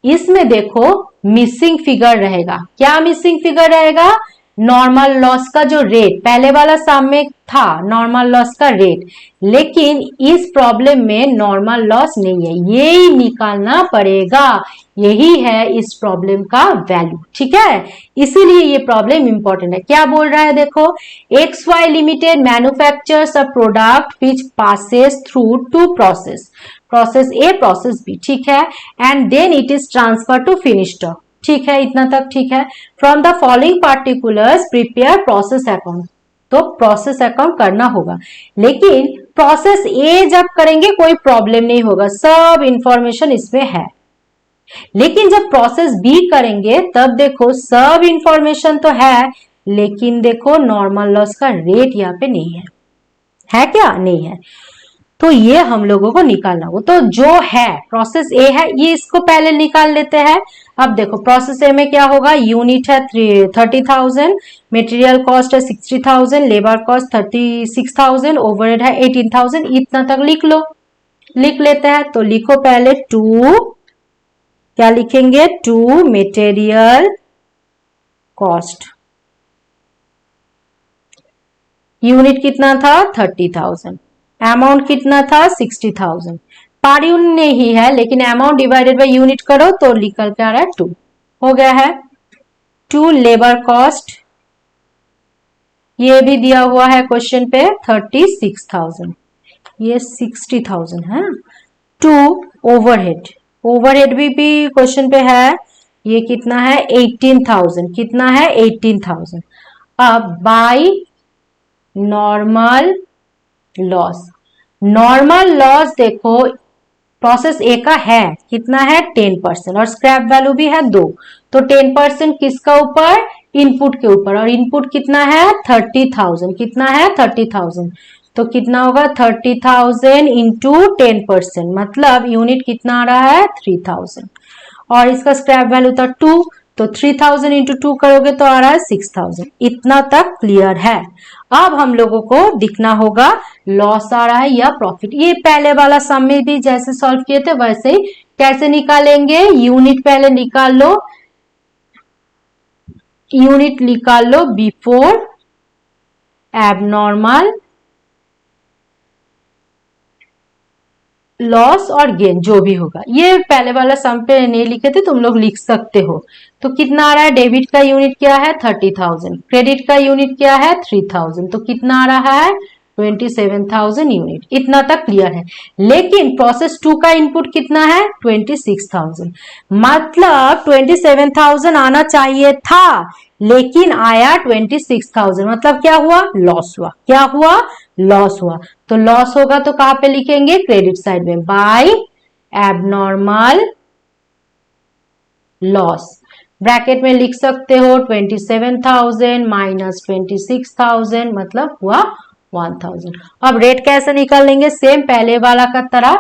इसमें देखो मिसिंग फिगर रहेगा। क्या मिसिंग फिगर रहेगा, नॉर्मल लॉस का जो रेट पहले वाला सम में था, नॉर्मल लॉस का रेट, लेकिन इस प्रॉब्लम में नॉर्मल लॉस नहीं है, ये ही निकालना पड़ेगा। यही है इस प्रॉब्लम का वैल्यू। ठीक है, इसीलिए ये प्रॉब्लम इंपॉर्टेंट है। क्या बोल रहा है देखो, XY limited manufactures a product which passes through two process, process A process B. ठीक है, and then it is transfer to finish stock. ठीक है, इतना तक ठीक है। From the following particulars prepare process account. तो प्रोसेस अकाउंट करना होगा, लेकिन प्रोसेस ए जब करेंगे कोई प्रॉब्लम नहीं होगा, सब इंफॉर्मेशन इसमें है। लेकिन जब प्रोसेस बी करेंगे तब देखो सब इंफॉर्मेशन तो है, लेकिन देखो नॉर्मल लॉस का रेट यहाँ पे नहीं है क्या, नहीं है। तो ये हम लोगों को निकालना हो, तो जो है प्रोसेस ए है ये इसको पहले निकाल लेते हैं। अब देखो प्रोसेस ए में क्या होगा, यूनिट है 30,000, मटेरियल कॉस्ट है 60,000, लेबर कॉस्ट 36,000, ओवरहेड है 18,000। इतना तक लिख लो, लिख लेते हैं। तो लिखो पहले टू, क्या लिखेंगे, टू मटेरियल कॉस्ट, यूनिट कितना था 30,000, अमाउंट कितना था 60,000। पर यूनिट नहीं है लेकिन अमाउंट डिवाइडेड बाय यूनिट करो तो निकल के आ रहा है 2, हो गया है। 2 लेबर कॉस्ट, ये भी दिया हुआ है क्वेश्चन पे 36,000, ये 60,000 है। 2 ओवरहेड, ओवरहेड भी क्वेश्चन पे है, ये कितना है 18,000, कितना है 18,000। अब by normal loss, normal loss देखो प्रोसेस ए का है कितना है 10% और स्क्रैप वैल्यू भी है 2, तो 10% किसका ऊपर, इनपुट के ऊपर, और इनपुट कितना है 30,000, कितना है 30,000। तो कितना होगा 30,000 इंटू 10%, मतलब यूनिट कितना आ रहा है 3,000, और इसका स्क्रैप वैल्यू था 2, तो 3000 इंटू 2 करोगे तो आ रहा है 6000। इतना तक क्लियर है। अब हम लोगों को दिखना होगा लॉस आ रहा है या प्रॉफिट। ये पहले वाला सम में भी जैसे सॉल्व किए थे वैसे ही कैसे निकालेंगे, यूनिट पहले निकाल लो, यूनिट निकाल लो बिफोर एबनॉर्मल लॉस और गेन जो भी होगा। ये पहले वाला सम पे नहीं लिखे थे, तुम लोग लिख सकते हो। तो कितना आ रहा है, डेबिट का यूनिट क्या है 30,000, क्रेडिट का यूनिट क्या है 3000, तो कितना आ रहा है 27,000 यूनिट। इतना तक क्लियर है। लेकिन प्रोसेस 2 का इनपुट कितना है 26,000, मतलब 27,000 आना चाहिए था लेकिन आया 26,000, मतलब क्या हुआ, लॉस हुआ। क्या हुआ, लॉस हुआ। तो लॉस होगा तो कहां पे लिखेंगे, क्रेडिट साइड में, बाय एबनॉर्मल लॉस। ब्रैकेट में लिख सकते हो 27,000 माइनस 26,000 मतलब हुआ 1,000। अब रेट कैसे निकाल लेंगे, सेम पहले वाला का तरह,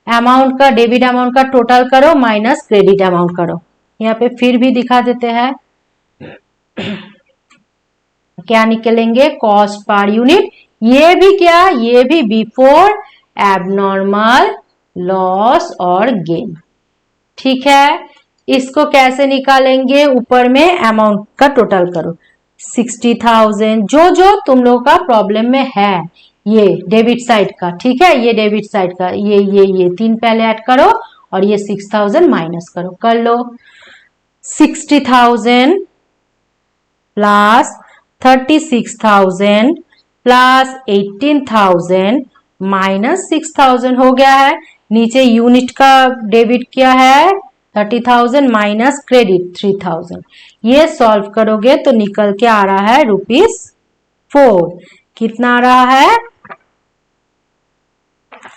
अमाउंट का, डेबिट अमाउंट का टोटल करो माइनस क्रेडिट अमाउंट करो। यहाँ पे फिर भी दिखा देते हैं क्या निकलेंगे, कॉस्ट पर यूनिट। ये भी क्या, ये भी बिफोर एबनॉर्मल लॉस और गेन। ठीक है, इसको कैसे निकालेंगे, ऊपर में अमाउंट का टोटल करो 60,000, जो जो तुम लोग का प्रॉब्लम में है, ये डेबिट साइड का, ठीक है, ये डेबिट साइड का, ये तीन पहले ऐड करो और ये 6,000 माइनस करो, कर लो। 60,000 प्लस 36,000 प्लस 18,000 माइनस 6,000 हो गया है। नीचे यूनिट का डेबिट क्या है 30,000 माइनस क्रेडिट 3,000। ये सॉल्व करोगे तो निकल के आ रहा है ₹4। कितना आ रहा है,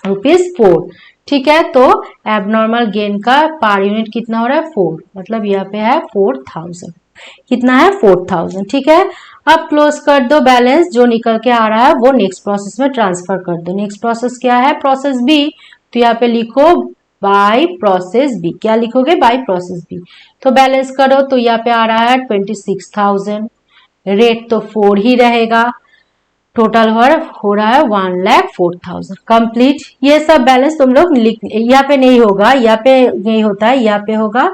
₹4। ठीक है, तो एबनॉर्मल गेन का पर यूनिट कितना हो रहा है 4, मतलब यहाँ पे है 4,000। कितना है 4,000। ठीक है, अब क्लोज कर दो बैलेंस, जो निकल के आ रहा है वो नेक्स्ट प्रोसेस में ट्रांसफर कर दो। नेक्स्ट प्रोसेस क्या है, प्रोसेस बी, तो यहाँ पे लिखो बाय प्रोसेस बी। क्या लिखोगे, बाय प्रोसेस बी। तो बैलेंस करो तो यहाँ पे आ रहा है 26,000, रेट तो 4 ही रहेगा, टोटल हो रहा है 1,04,000 कंप्लीट। ये सब बैलेंस तुम लोग लिख, यहाँ पे नहीं होगा, यहाँ पे नहीं होता है, यहाँ पे होगा,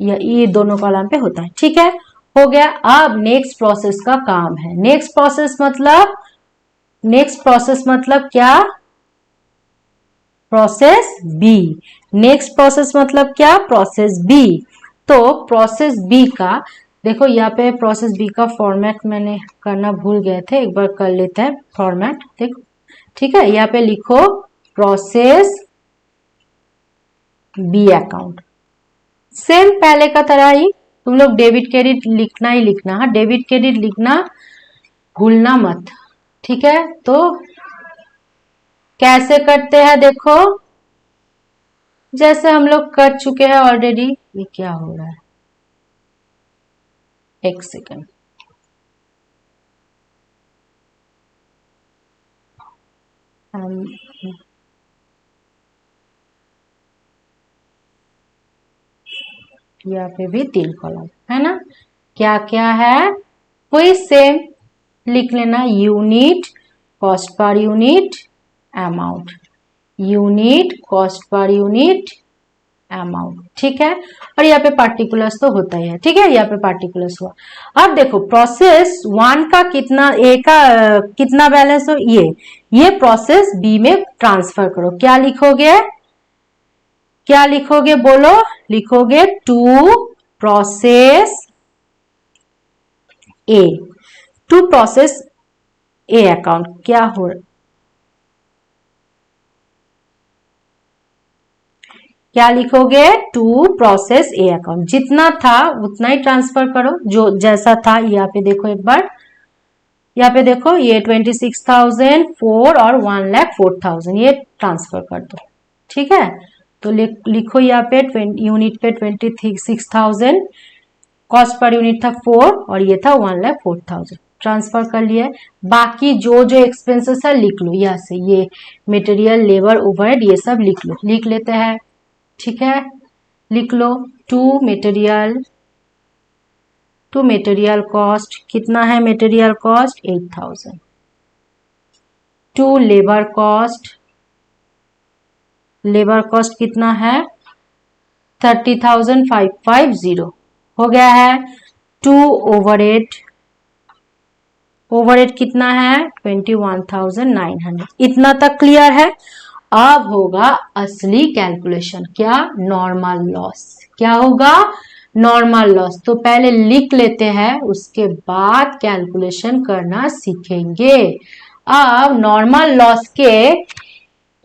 ये दोनों कॉलम पे होता है। ठीक है, हो गया। अब नेक्स्ट प्रोसेस का काम है। नेक्स्ट प्रोसेस मतलब क्या, प्रोसेस बी। नेक्स्ट प्रोसेस मतलब क्या, प्रोसेस बी। तो प्रोसेस बी का देखो, यहाँ पे प्रोसेस बी का फॉर्मेट मैंने करना भूल गए थे, एक बार कर लेते हैं फॉर्मेट, देखो। ठीक है, यहाँ पे लिखो प्रोसेस बी अकाउंट, सेम पहले का तरह ही तुम लोग डेबिट क्रेडिट लिखना ही लिखना, हाँ, डेबिट क्रेडिट लिखना भूलना मत। ठीक है, तो कैसे करते हैं देखो, जैसे हम लोग कर चुके हैं ऑलरेडी। ये क्या हो रहा है, एक सेकेंड, यहाँ पे भी 3 कॉलम है ना, क्या क्या है वही सेम लिख लेना, unit, cost per unit, amount, unit, cost per unit, amount. ठीक है, और यहाँ पे पार्टिकुलर्स तो होता ही है। ठीक है, यहाँ पे पार्टिकुलर्स हुआ। अब देखो प्रोसेस 1 का कितना, ए का कितना बैलेंस हो, ये प्रोसेस बी में ट्रांसफर करो। क्या लिखोगे, क्या लिखोगे बोलो, लिखोगे to process A, to process A account. क्या हो, क्या लिखोगे, टू प्रोसेस ए अकाउंट, जितना था उतना ही ट्रांसफर करो, जो जैसा था। यहाँ पे देखो एक बार, यहाँ पे देखो, ये 26,000 4 और 1,04,000 ये ट्रांसफर कर दो। ठीक है, तो लिखो यहाँ पे यूनिट पे 26,000, कॉस्ट पर यूनिट था 4 और ये था 1,04,000, ट्रांसफर कर लिया। बाकी जो जो एक्सपेंसेस है लिख लो यहाँ से, ये मटेरियल, लेबर, ओवरहेड, ये सब लिख लो, लिख लेते हैं। ठीक है, लिख लो टू मटेरियल, तो मटेरियल कॉस्ट कितना है? Material cost 8000 to labour cost कितना है? 30,550 हो गया है। टू ओवरहेड कितना है? 21,900। इतना तक क्लियर है। अब होगा असली कैलकुलेशन, क्या? Normal loss. क्या होगा? Normal loss. तो पहले लिख लेते हैं, उसके बाद कैलकुलेशन करना सीखेंगे। अब नॉर्मल लॉस के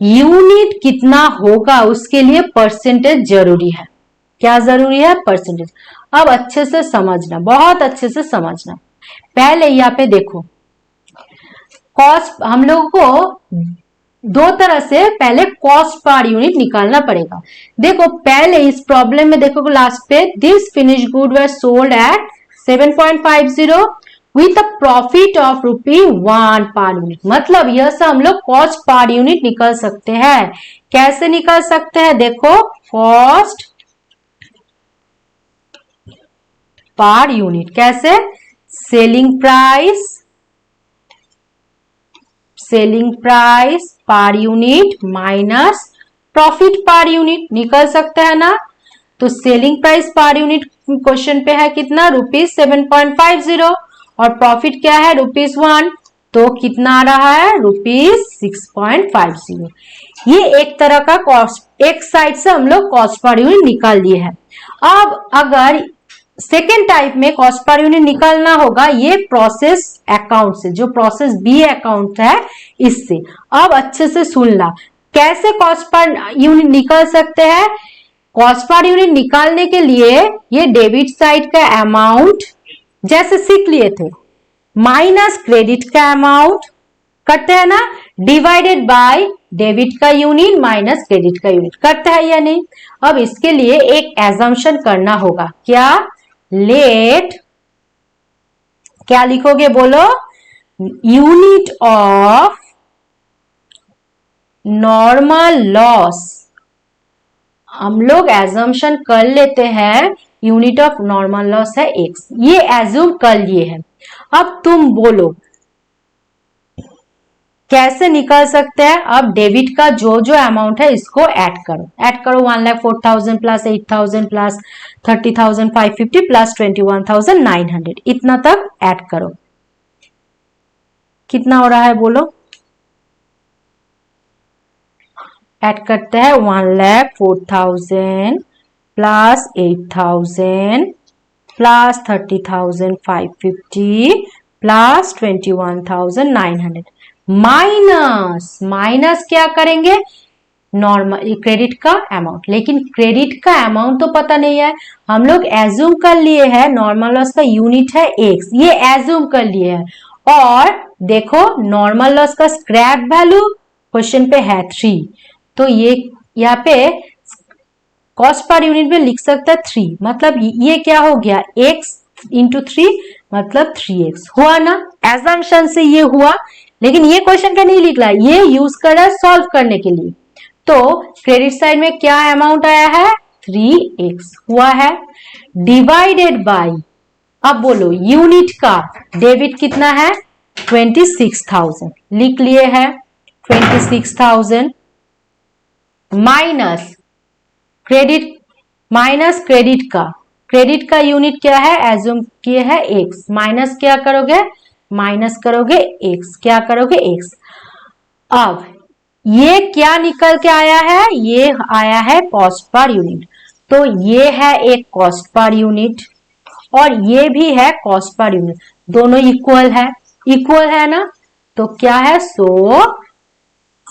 यूनिट कितना होगा उसके लिए परसेंटेज जरूरी है। क्या जरूरी है? परसेंटेज। अब अच्छे से समझना, बहुत अच्छे से समझना। पहले यहाँ पे देखो, कॉस्ट हम लोगों को दो तरह से पहले कॉस्ट पर यूनिट निकालना पड़ेगा। देखो पहले इस प्रॉब्लम में देखो लास्ट पे, this finish good were sold at 7.50 with a profit of ₹1 per unit. मतलब यह से हम लोग कॉस्ट पर यूनिट निकाल सकते हैं। कैसे निकाल सकते हैं? देखो, कॉस्ट पर यूनिट कैसे? Selling price per unit minus profit per unit निकल सकता है ना। तो selling price per unit question पे है कितना? ₹7.50 और प्रॉफिट क्या है? ₹1। तो कितना आ रहा है? ₹6.50। ये एक तरह का कॉस्ट, एक साइड से हम लोग कॉस्ट पर यूनिट निकाल लिए हैं। अब अगर सेकेंड टाइप में कॉस्ट पर यूनिट निकालना होगा, ये प्रोसेस अकाउंट से, जो प्रोसेस बी अकाउंट है इससे। अब अच्छे से सुनना, कैसे कॉस्ट पर यूनिट निकाल सकते हैं? कॉस्ट पर यूनिट निकालने के लिए ये डेबिट साइड का अमाउंट जैसे सीख लिए थे, माइनस क्रेडिट का अमाउंट करते हैं ना, डिवाइडेड बाय डेबिट का यूनिट माइनस क्रेडिट का यूनिट करता है या नहीं। अब इसके लिए एक एजम्पशन करना होगा। क्या? लेट, क्या लिखोगे बोलो? Unit of normal loss. हम लोग एजम्पशन कर लेते हैं यूनिट ऑफ नॉर्मल लॉस है x, ये एज्यूम कर लिए हैं। अब तुम बोलो कैसे निकल सकते हैं? अब डेबिट का जो जो अमाउंट है इसको ऐड करो। 1,04,000 प्लस 8,000 प्लस 30,550 प्लस 21,900, इतना तक ऐड करो। कितना हो रहा है बोलो? ऐड करते हैं 1,04,000 प्लस 8,000 प्लस 30,550 प्लस 21,900 माइनस क्या करेंगे? नॉर्मल क्रेडिट का अमाउंट। लेकिन क्रेडिट का अमाउंट तो पता नहीं है, हम लोग एज्यूम कर लिए हैं नॉर्मल लॉस का यूनिट है x, ये एज्यूम कर लिए हैं। और देखो नॉर्मल लॉस का स्क्रैप वैल्यू क्वेश्चन पे है 3, तो ये यहाँ पे कॉस्ट पर यूनिट में लिख सकता है 3। मतलब ये क्या हो गया? x इंटू 3 मतलब 3x हुआ ना। एजम्पशन से ये हुआ, लेकिन ये क्वेश्चन का नहीं लिख रहा, ये यूज कर रहा है सॉल्व करने के लिए। तो क्रेडिट साइड में क्या अमाउंट आया है? 3x हुआ है, डिवाइडेड बाय, अब बोलो यूनिट का डेबिट कितना है? 26,000 लिख लिए है, 26,000 माइनस क्रेडिट का यूनिट क्या है? एज्यूम किए है x, माइनस क्या करोगे? माइनस करोगे x, क्या करोगे? x। अब ये क्या निकल के आया है? ये आया है कॉस्ट पर यूनिट। तो ये है एक कॉस्ट पर यूनिट और ये भी है कॉस्ट पर यूनिट, दोनों इक्वल है ना। तो क्या है? सो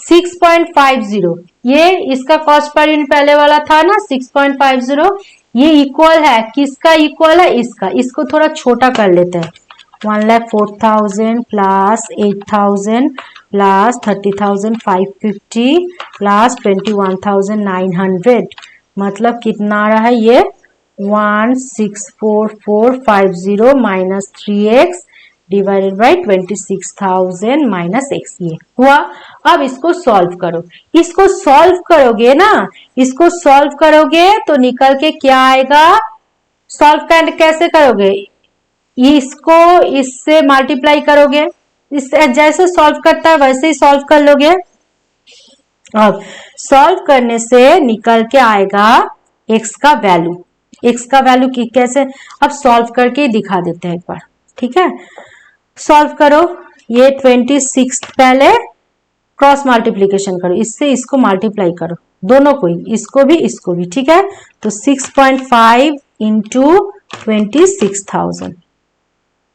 6.50, ये इसका कॉस्ट पर यूनिट पहले वाला था ना 6.50, ये इक्वल है, किसका इक्वल है? इसका। इसको थोड़ा छोटा कर लेते हैं, 1,04,000 प्लस 8,000 प्लस 30,550 प्लस 21,900, मतलब कितना आ रहा है? ये 1,64450 minus 3x divided by 26,000 minus x, ये हुआ। अब इसको सॉल्व करो, इसको सॉल्व करोगे ना, इसको सॉल्व करोगे तो निकल के क्या आएगा? सॉल्व कैसे करोगे? इसको इससे मल्टीप्लाई करोगे, इस जैसे सॉल्व करता है वैसे ही सॉल्व कर लोगे। अब सॉल्व करने से निकल के आएगा x का वैल्यू। x का वैल्यू की कैसे, अब सॉल्व करके दिखा देते हैं एक बार, ठीक है। सॉल्व करो, ये 26 पहले क्रॉस मल्टीप्लीकेशन करो, इससे इसको मल्टीप्लाई करो, दोनों को ही, इसको भी, ठीक है। तो 6.5 इंटू 26,000,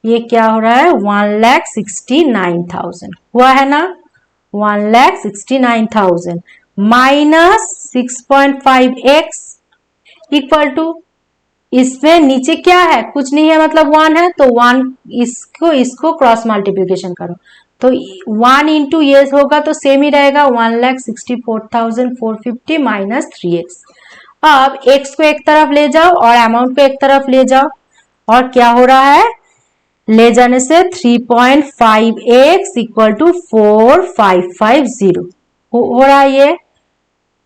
ये क्या हो रहा है 1,69,000 हुआ है ना, 1,69,000 माइनस 6.5x इक्वल टू, इसमें नीचे क्या है, कुछ नहीं है मतलब 1 है, तो 1 इसको क्रॉस मल्टीप्लीकेशन करो, तो 1 इंटू ये होगा तो सेम ही रहेगा 1,64,450 माइनस 3x। अब x को एक तरफ ले जाओ और अमाउंट को एक तरफ ले जाओ, और क्या हो रहा है, ले जाने से 3.5x इक्वल टू 4550 हो रहा है ये,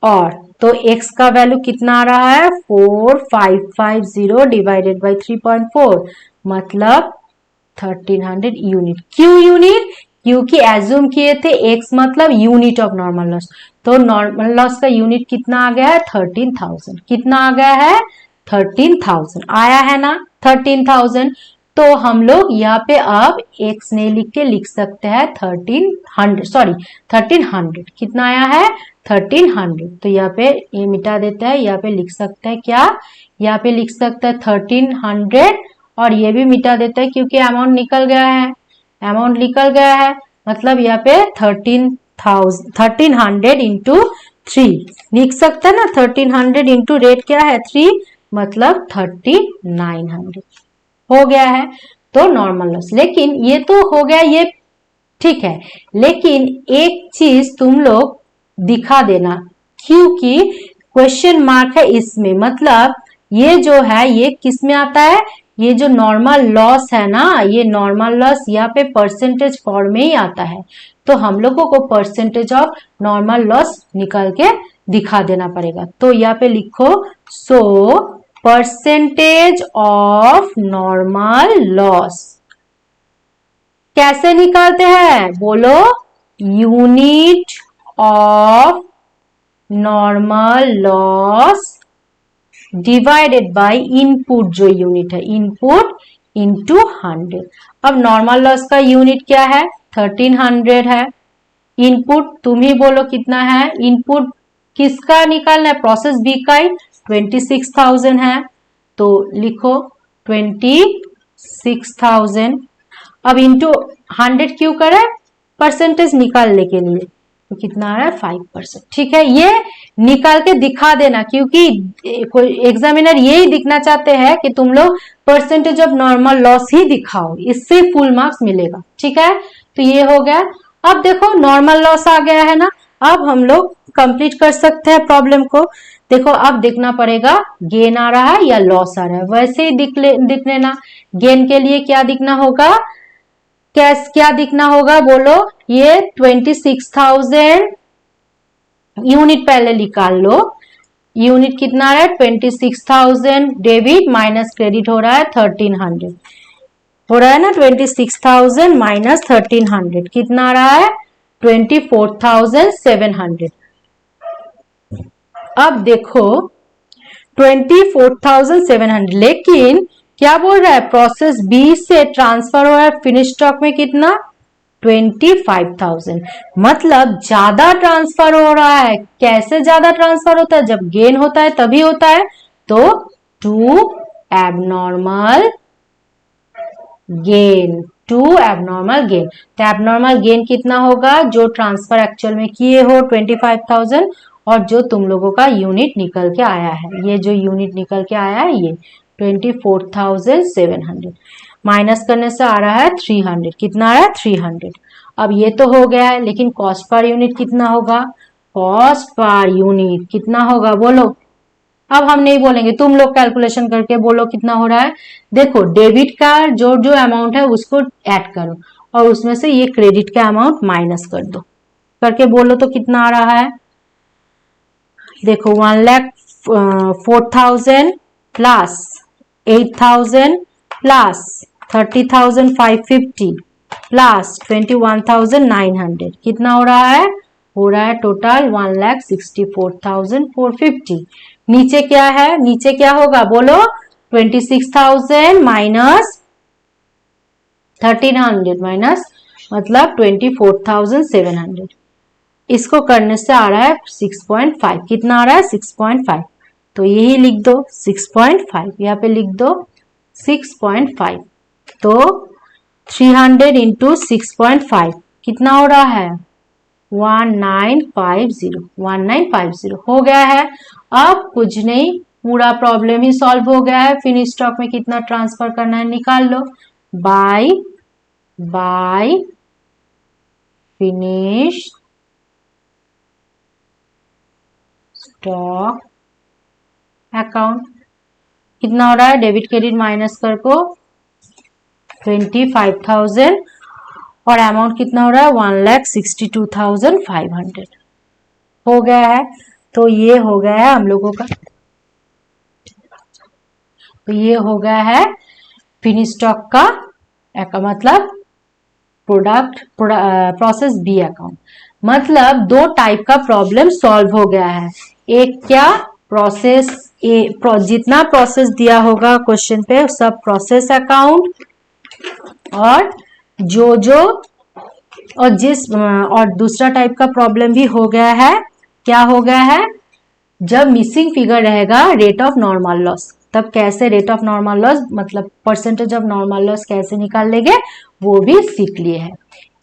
और तो x का वैल्यू कितना आ रहा है 4550 डिवाइडेड बाई 3.4 मतलब 1300 यूनिट। क्यों यूनिट, क्योंकि एज्यूम किए थे x मतलब यूनिट ऑफ नॉर्मल लॉस, तो नॉर्मल लॉस का यूनिट कितना आ गया है 13,000, कितना आ गया है 13,000 आया है ना 13,000। तो हम लोग यहाँ पे अब x नहीं लिख के लिख सकते हैं 1300 कितना आया है 1300, तो यहाँ पे ये मिटा देते हैं, यहाँ पे लिख सकते हैं क्या, यहाँ पे लिख सकते हैं 1300 और ये भी मिटा देते हैं क्योंकि अमाउंट निकल गया है, अमाउंट निकल गया है, मतलब यहाँ पे 1300 इंटू 3 लिख सकते हैं ना, 1300 इंटू रेट क्या है 3 मतलब 3900 हो गया है। तो नॉर्मल लॉस, लेकिन ये तो हो गया ये ठीक है, लेकिन एक चीज तुम लोग दिखा देना, क्योंकि क्वेश्चन मार्क है इसमें, मतलब ये जो है ये किस में आता है, ये जो नॉर्मल लॉस है ना, ये नॉर्मल लॉस यहाँ पे परसेंटेज फॉर्म में ही आता है, तो हम लोगों को परसेंटेज ऑफ नॉर्मल लॉस निकाल के दिखा देना पड़ेगा। तो यहाँ पे लिखो so percentage of normal loss कैसे निकालते हैं बोलो, unit of normal loss divided by input, जो यूनिट है इनपुट इंटू 100। अब नॉर्मल लॉस का यूनिट क्या है 1300 है, इनपुट तुम ही बोलो कितना है, इनपुट किसका निकालना है प्रोसेस बी का ही 26,000 है, तो लिखो 26,000। अब इंटू 100 क्यों करें, परसेंटेज निकालने के लिए, तो कितना आ रहा है 5%, ठीक है। ये निकाल के दिखा देना, क्योंकि एग्जामिनर यही दिखना चाहते हैं कि तुम लोग परसेंटेज ऑफ नॉर्मल लॉस ही दिखाओ, इससे फुल मार्क्स मिलेगा, ठीक है। तो ये हो गया। अब देखो नॉर्मल लॉस आ गया है ना, अब हम लोग कंप्लीट कर सकते हैं प्रॉब्लम को। देखो अब देखना पड़ेगा गेन आ रहा है या लॉस आ रहा है, वैसे ही दिख लेना। गेन के लिए क्या दिखना होगा, क्या दिखना होगा बोलो, ये 26,000 यूनिट पहले निकाल लो, यूनिट कितना आ रहा है 26,000 डेबिट माइनस क्रेडिट हो रहा है 1300 हो रहा है ना, 26,000 माइनस 1300 कितना आ रहा है 24,700। अब देखो 24,700, लेकिन क्या बोल रहा है प्रोसेस बी से ट्रांसफर हो रहा है फिनिश स्टॉक में कितना 25,000, मतलब ज्यादा ट्रांसफर हो रहा है। कैसे ज्यादा ट्रांसफर होता है, जब गेन होता है तभी होता है, तो to abnormal gain, to abnormal gain. तो एबनॉर्मल गेन कितना होगा, जो ट्रांसफर एक्चुअल में किए हो 25,000 और जो तुम लोगों का यूनिट निकल के आया है, ये जो यूनिट निकल के आया है ये 24,700 माइनस करने से आ रहा है 300, कितना आ रहा है 300। अब ये तो हो गया है, लेकिन कॉस्ट पर यूनिट कितना होगा, कॉस्ट पर यूनिट कितना होगा बोलो। अब हम नहीं बोलेंगे, तुम लोग कैलकुलेशन करके बोलो कितना हो रहा है। देखो डेबिट का जो जो अमाउंट है उसको ऐड करो और उसमें से ये क्रेडिट का अमाउंट माइनस कर दो, करके बोलो तो कितना आ रहा है। देखो 1,04,000 प्लस 8,000 प्लस 30,550 प्लस 21,900 कितना हो रहा है? हो रहा है टोटल 1,64,450। नीचे क्या है? नीचे क्या होगा बोलो? 26,000 माइनस 1,300 माइनस मतलब 24,700। इसको करने से आ रहा है 6.5। कितना आ रहा है? 6.5। तो यही लिख दो 6.5, यहाँ पे लिख दो 6.5। तो 300 इंटू 6.5 कितना हो रहा है? 1950 हो गया है। अब कुछ नहीं, पूरा प्रॉब्लम ही सॉल्व हो गया है। फिनिश स्टॉक में कितना ट्रांसफर करना है निकाल लो। बाय फिनिश स्टॉक अकाउंट कितना हो रहा है? डेबिट क्रेडिट माइनस कर को 25,000 और अमाउंट कितना हो रहा है? 1,62,500 हो गया है। तो ये हो गया है हम लोगों का, तो ये हो गया है फिनिश स्टॉक का मतलब प्रोडक्ट प्रोसेस बी अकाउंट। मतलब दो टाइप का प्रॉब्लम सॉल्व हो गया है। एक क्या? प्रोसेस ए, जितना प्रोसेस दिया होगा क्वेश्चन पे सब प्रोसेस अकाउंट, और और दूसरा टाइप का प्रॉब्लम भी हो गया है। क्या हो गया है? जब मिसिंग फिगर रहेगा रेट ऑफ नॉर्मल लॉस, तब कैसे रेट ऑफ नॉर्मल लॉस मतलब परसेंटेज ऑफ नॉर्मल लॉस कैसे निकाल लेंगे वो भी सीख लिए हैं।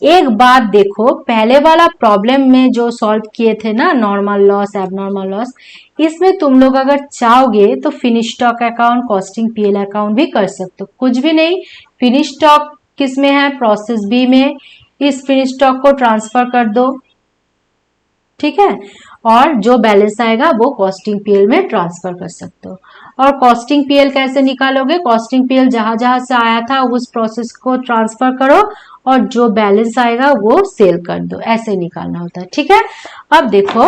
एक बात देखो, पहले वाला प्रॉब्लम में जो सॉल्व किए थे ना नॉर्मल लॉस एबनॉर्मल लॉस, इसमें तुम लोग अगर चाहोगे तो finish stock account costing PL account भी कर सकते हो। कुछ भी नहीं, फिनिश स्टॉक किस में है? प्रोसेस बी में। इस फिनिश स्टॉक को ट्रांसफर कर दो, ठीक है, और जो बैलेंस आएगा वो कॉस्टिंग पीएल में ट्रांसफर कर सकते हो। और कॉस्टिंग पीएल कैसे निकालोगे? कॉस्टिंग पीएल जहां जहां से आया था उस प्रोसेस को ट्रांसफर करो और जो बैलेंस आएगा वो सेल कर दो, ऐसे निकालना होता है, ठीक है। अब देखो,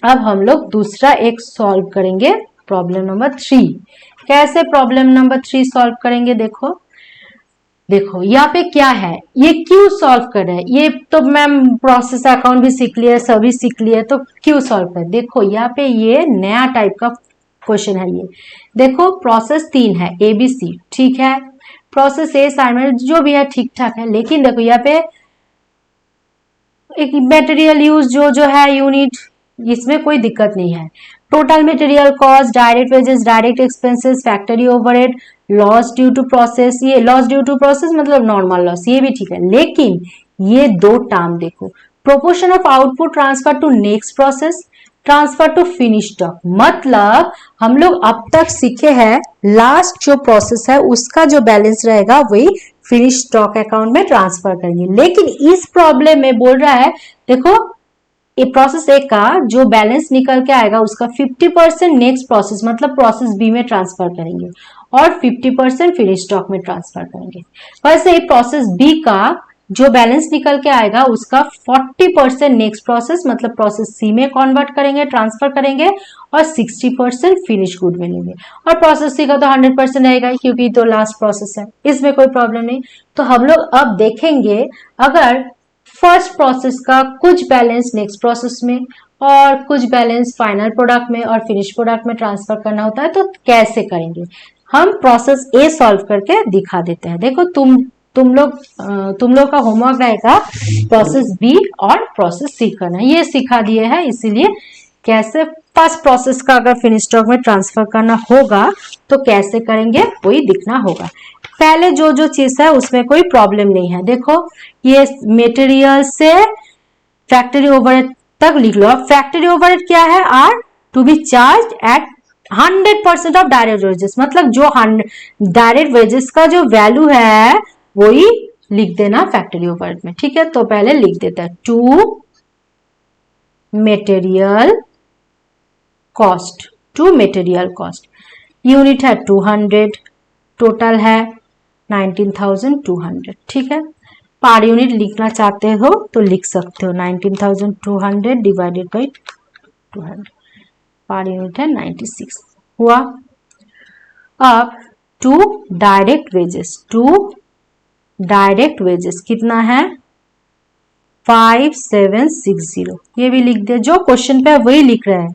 अब हम लोग दूसरा एक सॉल्व करेंगे, प्रॉब्लम नंबर 3। कैसे प्रॉब्लम नंबर 3 सॉल्व करेंगे? देखो यहाँ पे क्या है, ये क्यों सॉल्व कर रहे हैं? ये तो मैम प्रोसेस अकाउंट भी सीख लिया, सभी सीख लिया, तो क्यों सॉल्व कर? देखो यहाँ पे ये नया टाइप का क्वेश्चन है। ये देखो प्रोसेस 3 है ABC, ठीक है, प्रोसेस ए असाइनमेंट जो भी है ठीक ठाक है, लेकिन देखो यहाँ पे एक मटेरियल यूज जो है यूनिट, इसमें कोई दिक्कत नहीं है। Total material cost, direct wages, direct expenses, factory overhead, loss due to process, ये लॉस ड्यू टू प्रोसेस मतलब नॉर्मल लॉस, ये भी ठीक है। लेकिन ये दो टर्म देखो, proportion of output transfer to next process, transfer to finish stock, मतलब हम लोग अब तक सीखे हैं लास्ट जो प्रोसेस है उसका जो बैलेंस रहेगा वही फिनिश स्टॉक अकाउंट में ट्रांसफर करेंगे। लेकिन इस प्रॉब्लम में बोल रहा है, देखो ये प्रोसेस ए का जो बैलेंस निकल के आएगा उसका 50% नेक्स्ट प्रोसेस मतलब प्रोसेस बी में ट्रांसफर करेंगे और 50% फिनिश स्टॉक में ट्रांसफर करेंगे। वैसे प्रोसेस बी का जो बैलेंस निकल के आएगा उसका 40% नेक्स्ट प्रोसेस मतलब प्रोसेस सी में कन्वर्ट करेंगे, ट्रांसफर करेंगे, और 60% फिनिश गुड में लेंगे। और प्रोसेस सी का तो 100% रहेगा क्योंकि तो लास्ट प्रोसेस है, इसमें कोई प्रॉब्लम नहीं। तो हम लोग अब देखेंगे अगर फर्स्ट प्रोसेस का कुछ बैलेंस नेक्स्ट प्रोसेस में और कुछ बैलेंस फाइनल प्रोडक्ट में और फिनिश प्रोडक्ट में ट्रांसफर करना होता है तो कैसे करेंगे। हम प्रोसेस ए सॉल्व करके दिखा देते हैं। देखो तुम लोग का होमवर्क रहेगा प्रोसेस बी और प्रोसेस सी करना, ये सिखा दिए हैं, इसीलिए कैसे फर्स्ट प्रोसेस का अगर फिनिश स्टॉक में ट्रांसफर करना होगा तो कैसे करेंगे वही दिखना होगा। पहले जो चीज है उसमें कोई प्रॉब्लम नहीं है। देखो ये मटेरियल से फैक्ट्री ओवरहेड तक लिख लो। फैक्ट्री ओवरहेड क्या है? Are to be charge at 100% of direct wages, मतलब जो डायरेक्ट वेजेस का जो वैल्यू है वही लिख देना फैक्ट्री ओवरहेड में, ठीक है। तो पहले लिख देता है to material cost, to material cost, unit है 200, टोटल है 19,200, ठीक है। पर यूनिट लिखना चाहते हो तो लिख सकते हो 19,200 डिवाइडेड बाई 200, पर यूनिट है 96 हुआ। अब टू डायरेक्ट वेजेस कितना है 5760। ये भी लिख दिया, जो क्वेश्चन पे है वही लिख रहा है,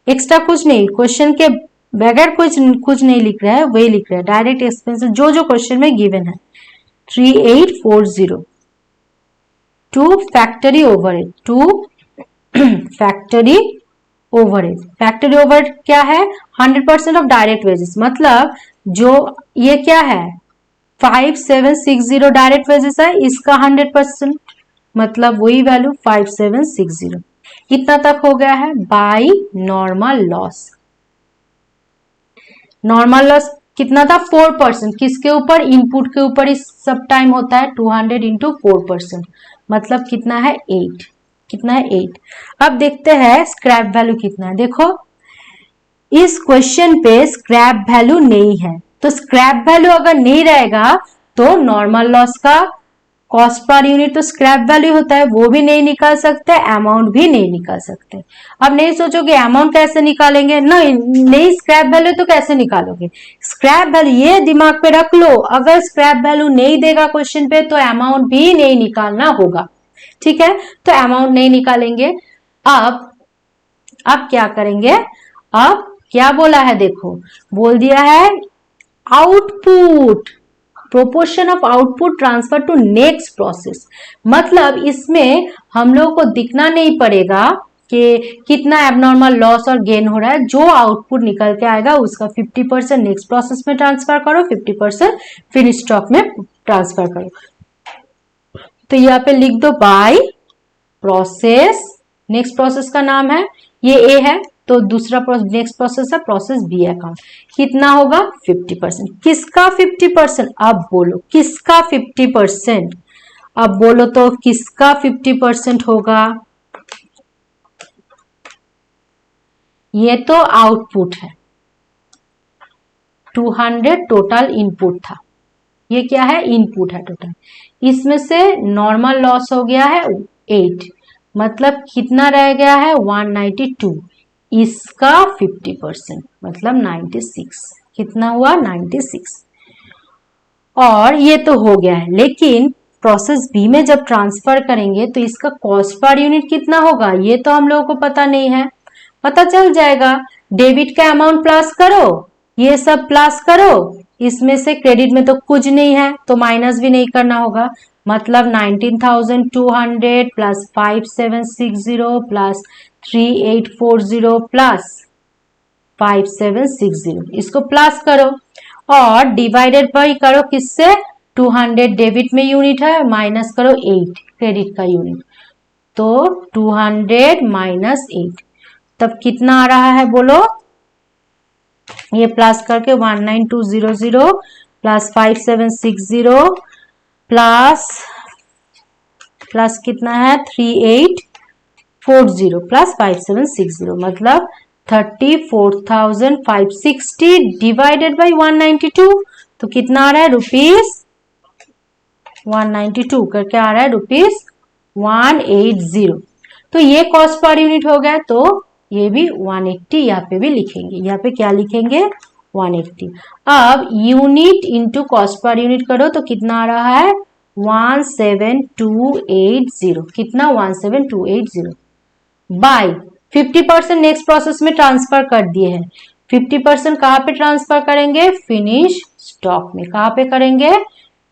एक्स्ट्रा कुछ नहीं, क्वेश्चन के बगैर कुछ नहीं लिख रहा है, वही लिख रहा है। डायरेक्ट एक्सपेंसेस जो क्वेश्चन में गिवन है 3840। To factory overhead, factory overhead क्या है 100% ऑफ डायरेक्ट वेजेस, मतलब जो ये क्या है 5760 डायरेक्ट वेजेस है, इसका 100% मतलब वही वैल्यू 5760। कितना तक हो गया है by normal loss. Normal loss कितना था 4%, किसके ऊपर इनपुट के ऊपर इस सब टाइम होता है 200 इंटू 4%, मतलब कितना है 8। कितना है 8। अब देखते हैं स्क्रैप वैल्यू कितना है। देखो इस क्वेश्चन पे स्क्रैप वैल्यू नहीं है, तो स्क्रैप वैल्यू अगर नहीं रहेगा तो नॉर्मल लॉस का कॉस्ट पर यूनिट तो स्क्रैप वैल्यू होता है, वो भी नहीं निकाल सकते, अमाउंट भी नहीं निकाल सकते। अब नहीं सोचोगे अमाउंट कैसे निकालेंगे, नहीं स्क्रैप वैल्यू तो कैसे निकालोगे, स्क्रैप वैल्यू ये दिमाग पे रख लो, अगर स्क्रैप वैल्यू नहीं देगा क्वेश्चन पे तो अमाउंट भी नहीं निकालना होगा। ठीक है, तो अमाउंट नहीं निकालेंगे। अब क्या करेंगे, अब क्या बोला है देखो, बोल दिया है output, proportion of output transfer to next process, मतलब इसमें हम लोग को दिखना नहीं पड़ेगा कि कितना एबनॉर्मल लॉस और गेन हो रहा है, जो आउटपुट निकल के आएगा उसका 50% नेक्स्ट प्रोसेस में ट्रांसफर करो, 50% फिनिश स्टॉक में ट्रांसफर करो। तो यहाँ पे लिख दो बाय प्रोसेस, नेक्स्ट प्रोसेस का नाम है ये ए है, तो दूसरा नेक्स्ट प्रोसेस है प्रोसेस बी अकाउंट। कितना होगा 50%। किसका 50%, अब बोलो किसका 50%, अब बोलो तो किसका 50% होगा, ये तो आउटपुट है, 200 टोटल इनपुट था, ये क्या है इनपुट है टोटल, इसमें से नॉर्मल लॉस हो गया है 8, मतलब कितना रह गया है 192, इसका 50% मतलब 96, कितना हुआ 96। और ये तो हो गया है, लेकिन प्रोसेस बी में जब ट्रांसफर करेंगे तो इसका कॉस्ट पर यूनिट कितना होगा ये तो हम लोगों को पता नहीं है, पता चल जाएगा। डेबिट का अमाउंट प्लस करो, ये सब प्लस करो, इसमें से क्रेडिट में तो कुछ नहीं है तो माइनस भी नहीं करना होगा, मतलब 19,200 प्लस 5760 प्लस 3840 प्लस 5760, इसको प्लस करो और डिवाइडेड बाई करो किससे, 200 डेबिट में यूनिट है, माइनस करो 8 क्रेडिट का यूनिट, तो 200 माइनस 8, तब कितना आ रहा है बोलो, ये प्लस करके 19200 प्लस 5760 प्लस कितना है 3840 प्लस 5760, मतलब 34,560 डिवाइडेड बाई 192, तो कितना आ रहा है रुपीस 192 करके आ रहा है रुपीस 180। तो ये कॉस्ट पर यूनिट हो गया, तो ये भी 180 यहाँ पे भी लिखेंगे, यहाँ पे क्या लिखेंगे 180। अब unit into cost per unit करो तो कितना आ रहा है 17280, कितना 17280 बाय 50% नेक्स्ट प्रोसेस में ट्रांसफर कर दिए हैं, 50% कहाँ पे ट्रांसफर करेंगे फिनिश स्टॉक में, कहाँ पे करेंगे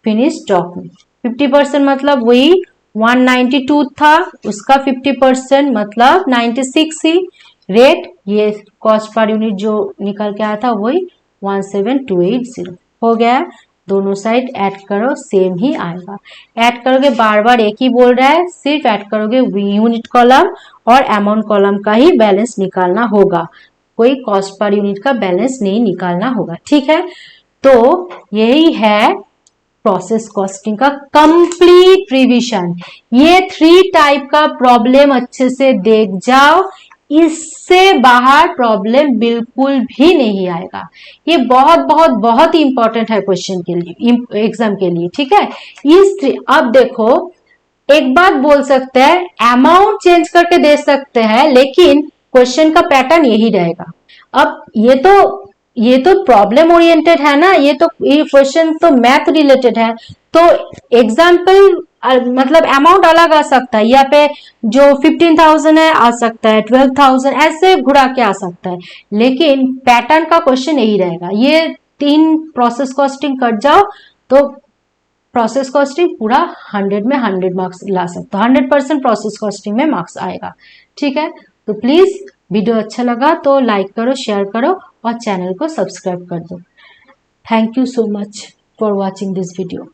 फिनिश स्टॉक में। 50% मतलब वही 192 था, उसका 50% मतलब 96 ही रेट, ये कॉस्ट पर यूनिट जो निकल के आया था वही 17280 हो गया। दोनों साइड ऐड करो सेम ही आएगा, ऐड करोगे बार बार एक ही बोल रहा है, सिर्फ ऐड करोगे यूनिट कॉलम और अमाउंट कॉलम का ही बैलेंस निकालना होगा, कोई कॉस्ट पर यूनिट का बैलेंस नहीं निकालना होगा। ठीक है, तो यही है प्रोसेस कॉस्टिंग का कंप्लीट रिवीजन। ये 3 टाइप का प्रॉब्लम अच्छे से देख जाओ, इससे बाहर प्रॉब्लम बिल्कुल भी नहीं आएगा। ये बहुत बहुत बहुत इंपॉर्टेंट है क्वेश्चन के लिए, एग्जाम के लिए। ठीक है, अब देखो एक बात बोल सकते हैं, अमाउंट चेंज करके दे सकते हैं लेकिन क्वेश्चन का पैटर्न यही रहेगा। अब ये तो ये तो प्रॉब्लम ओरिएंटेड है ना, ये क्वेश्चन तो मैथ रिलेटेड है, तो एग्जाम्पल मतलब अमाउंट अलग आ सकता है, यहाँ पे जो 15,000 है आ सकता है, 12,000 ऐसे घुरा के आ सकता है, लेकिन पैटर्न का क्वेश्चन यही रहेगा। ये 3 प्रोसेस कॉस्टिंग कट जाओ तो प्रोसेस कॉस्टिंग पूरा 100 में 100 मार्क्स ला सकते हो, 100% प्रोसेस कॉस्टिंग में मार्क्स आएगा। ठीक है, तो प्लीज वीडियो अच्छा लगा तो लाइक करो, शेयर करो और चैनल को सब्सक्राइब कर दो। Thank you so much for watching this video.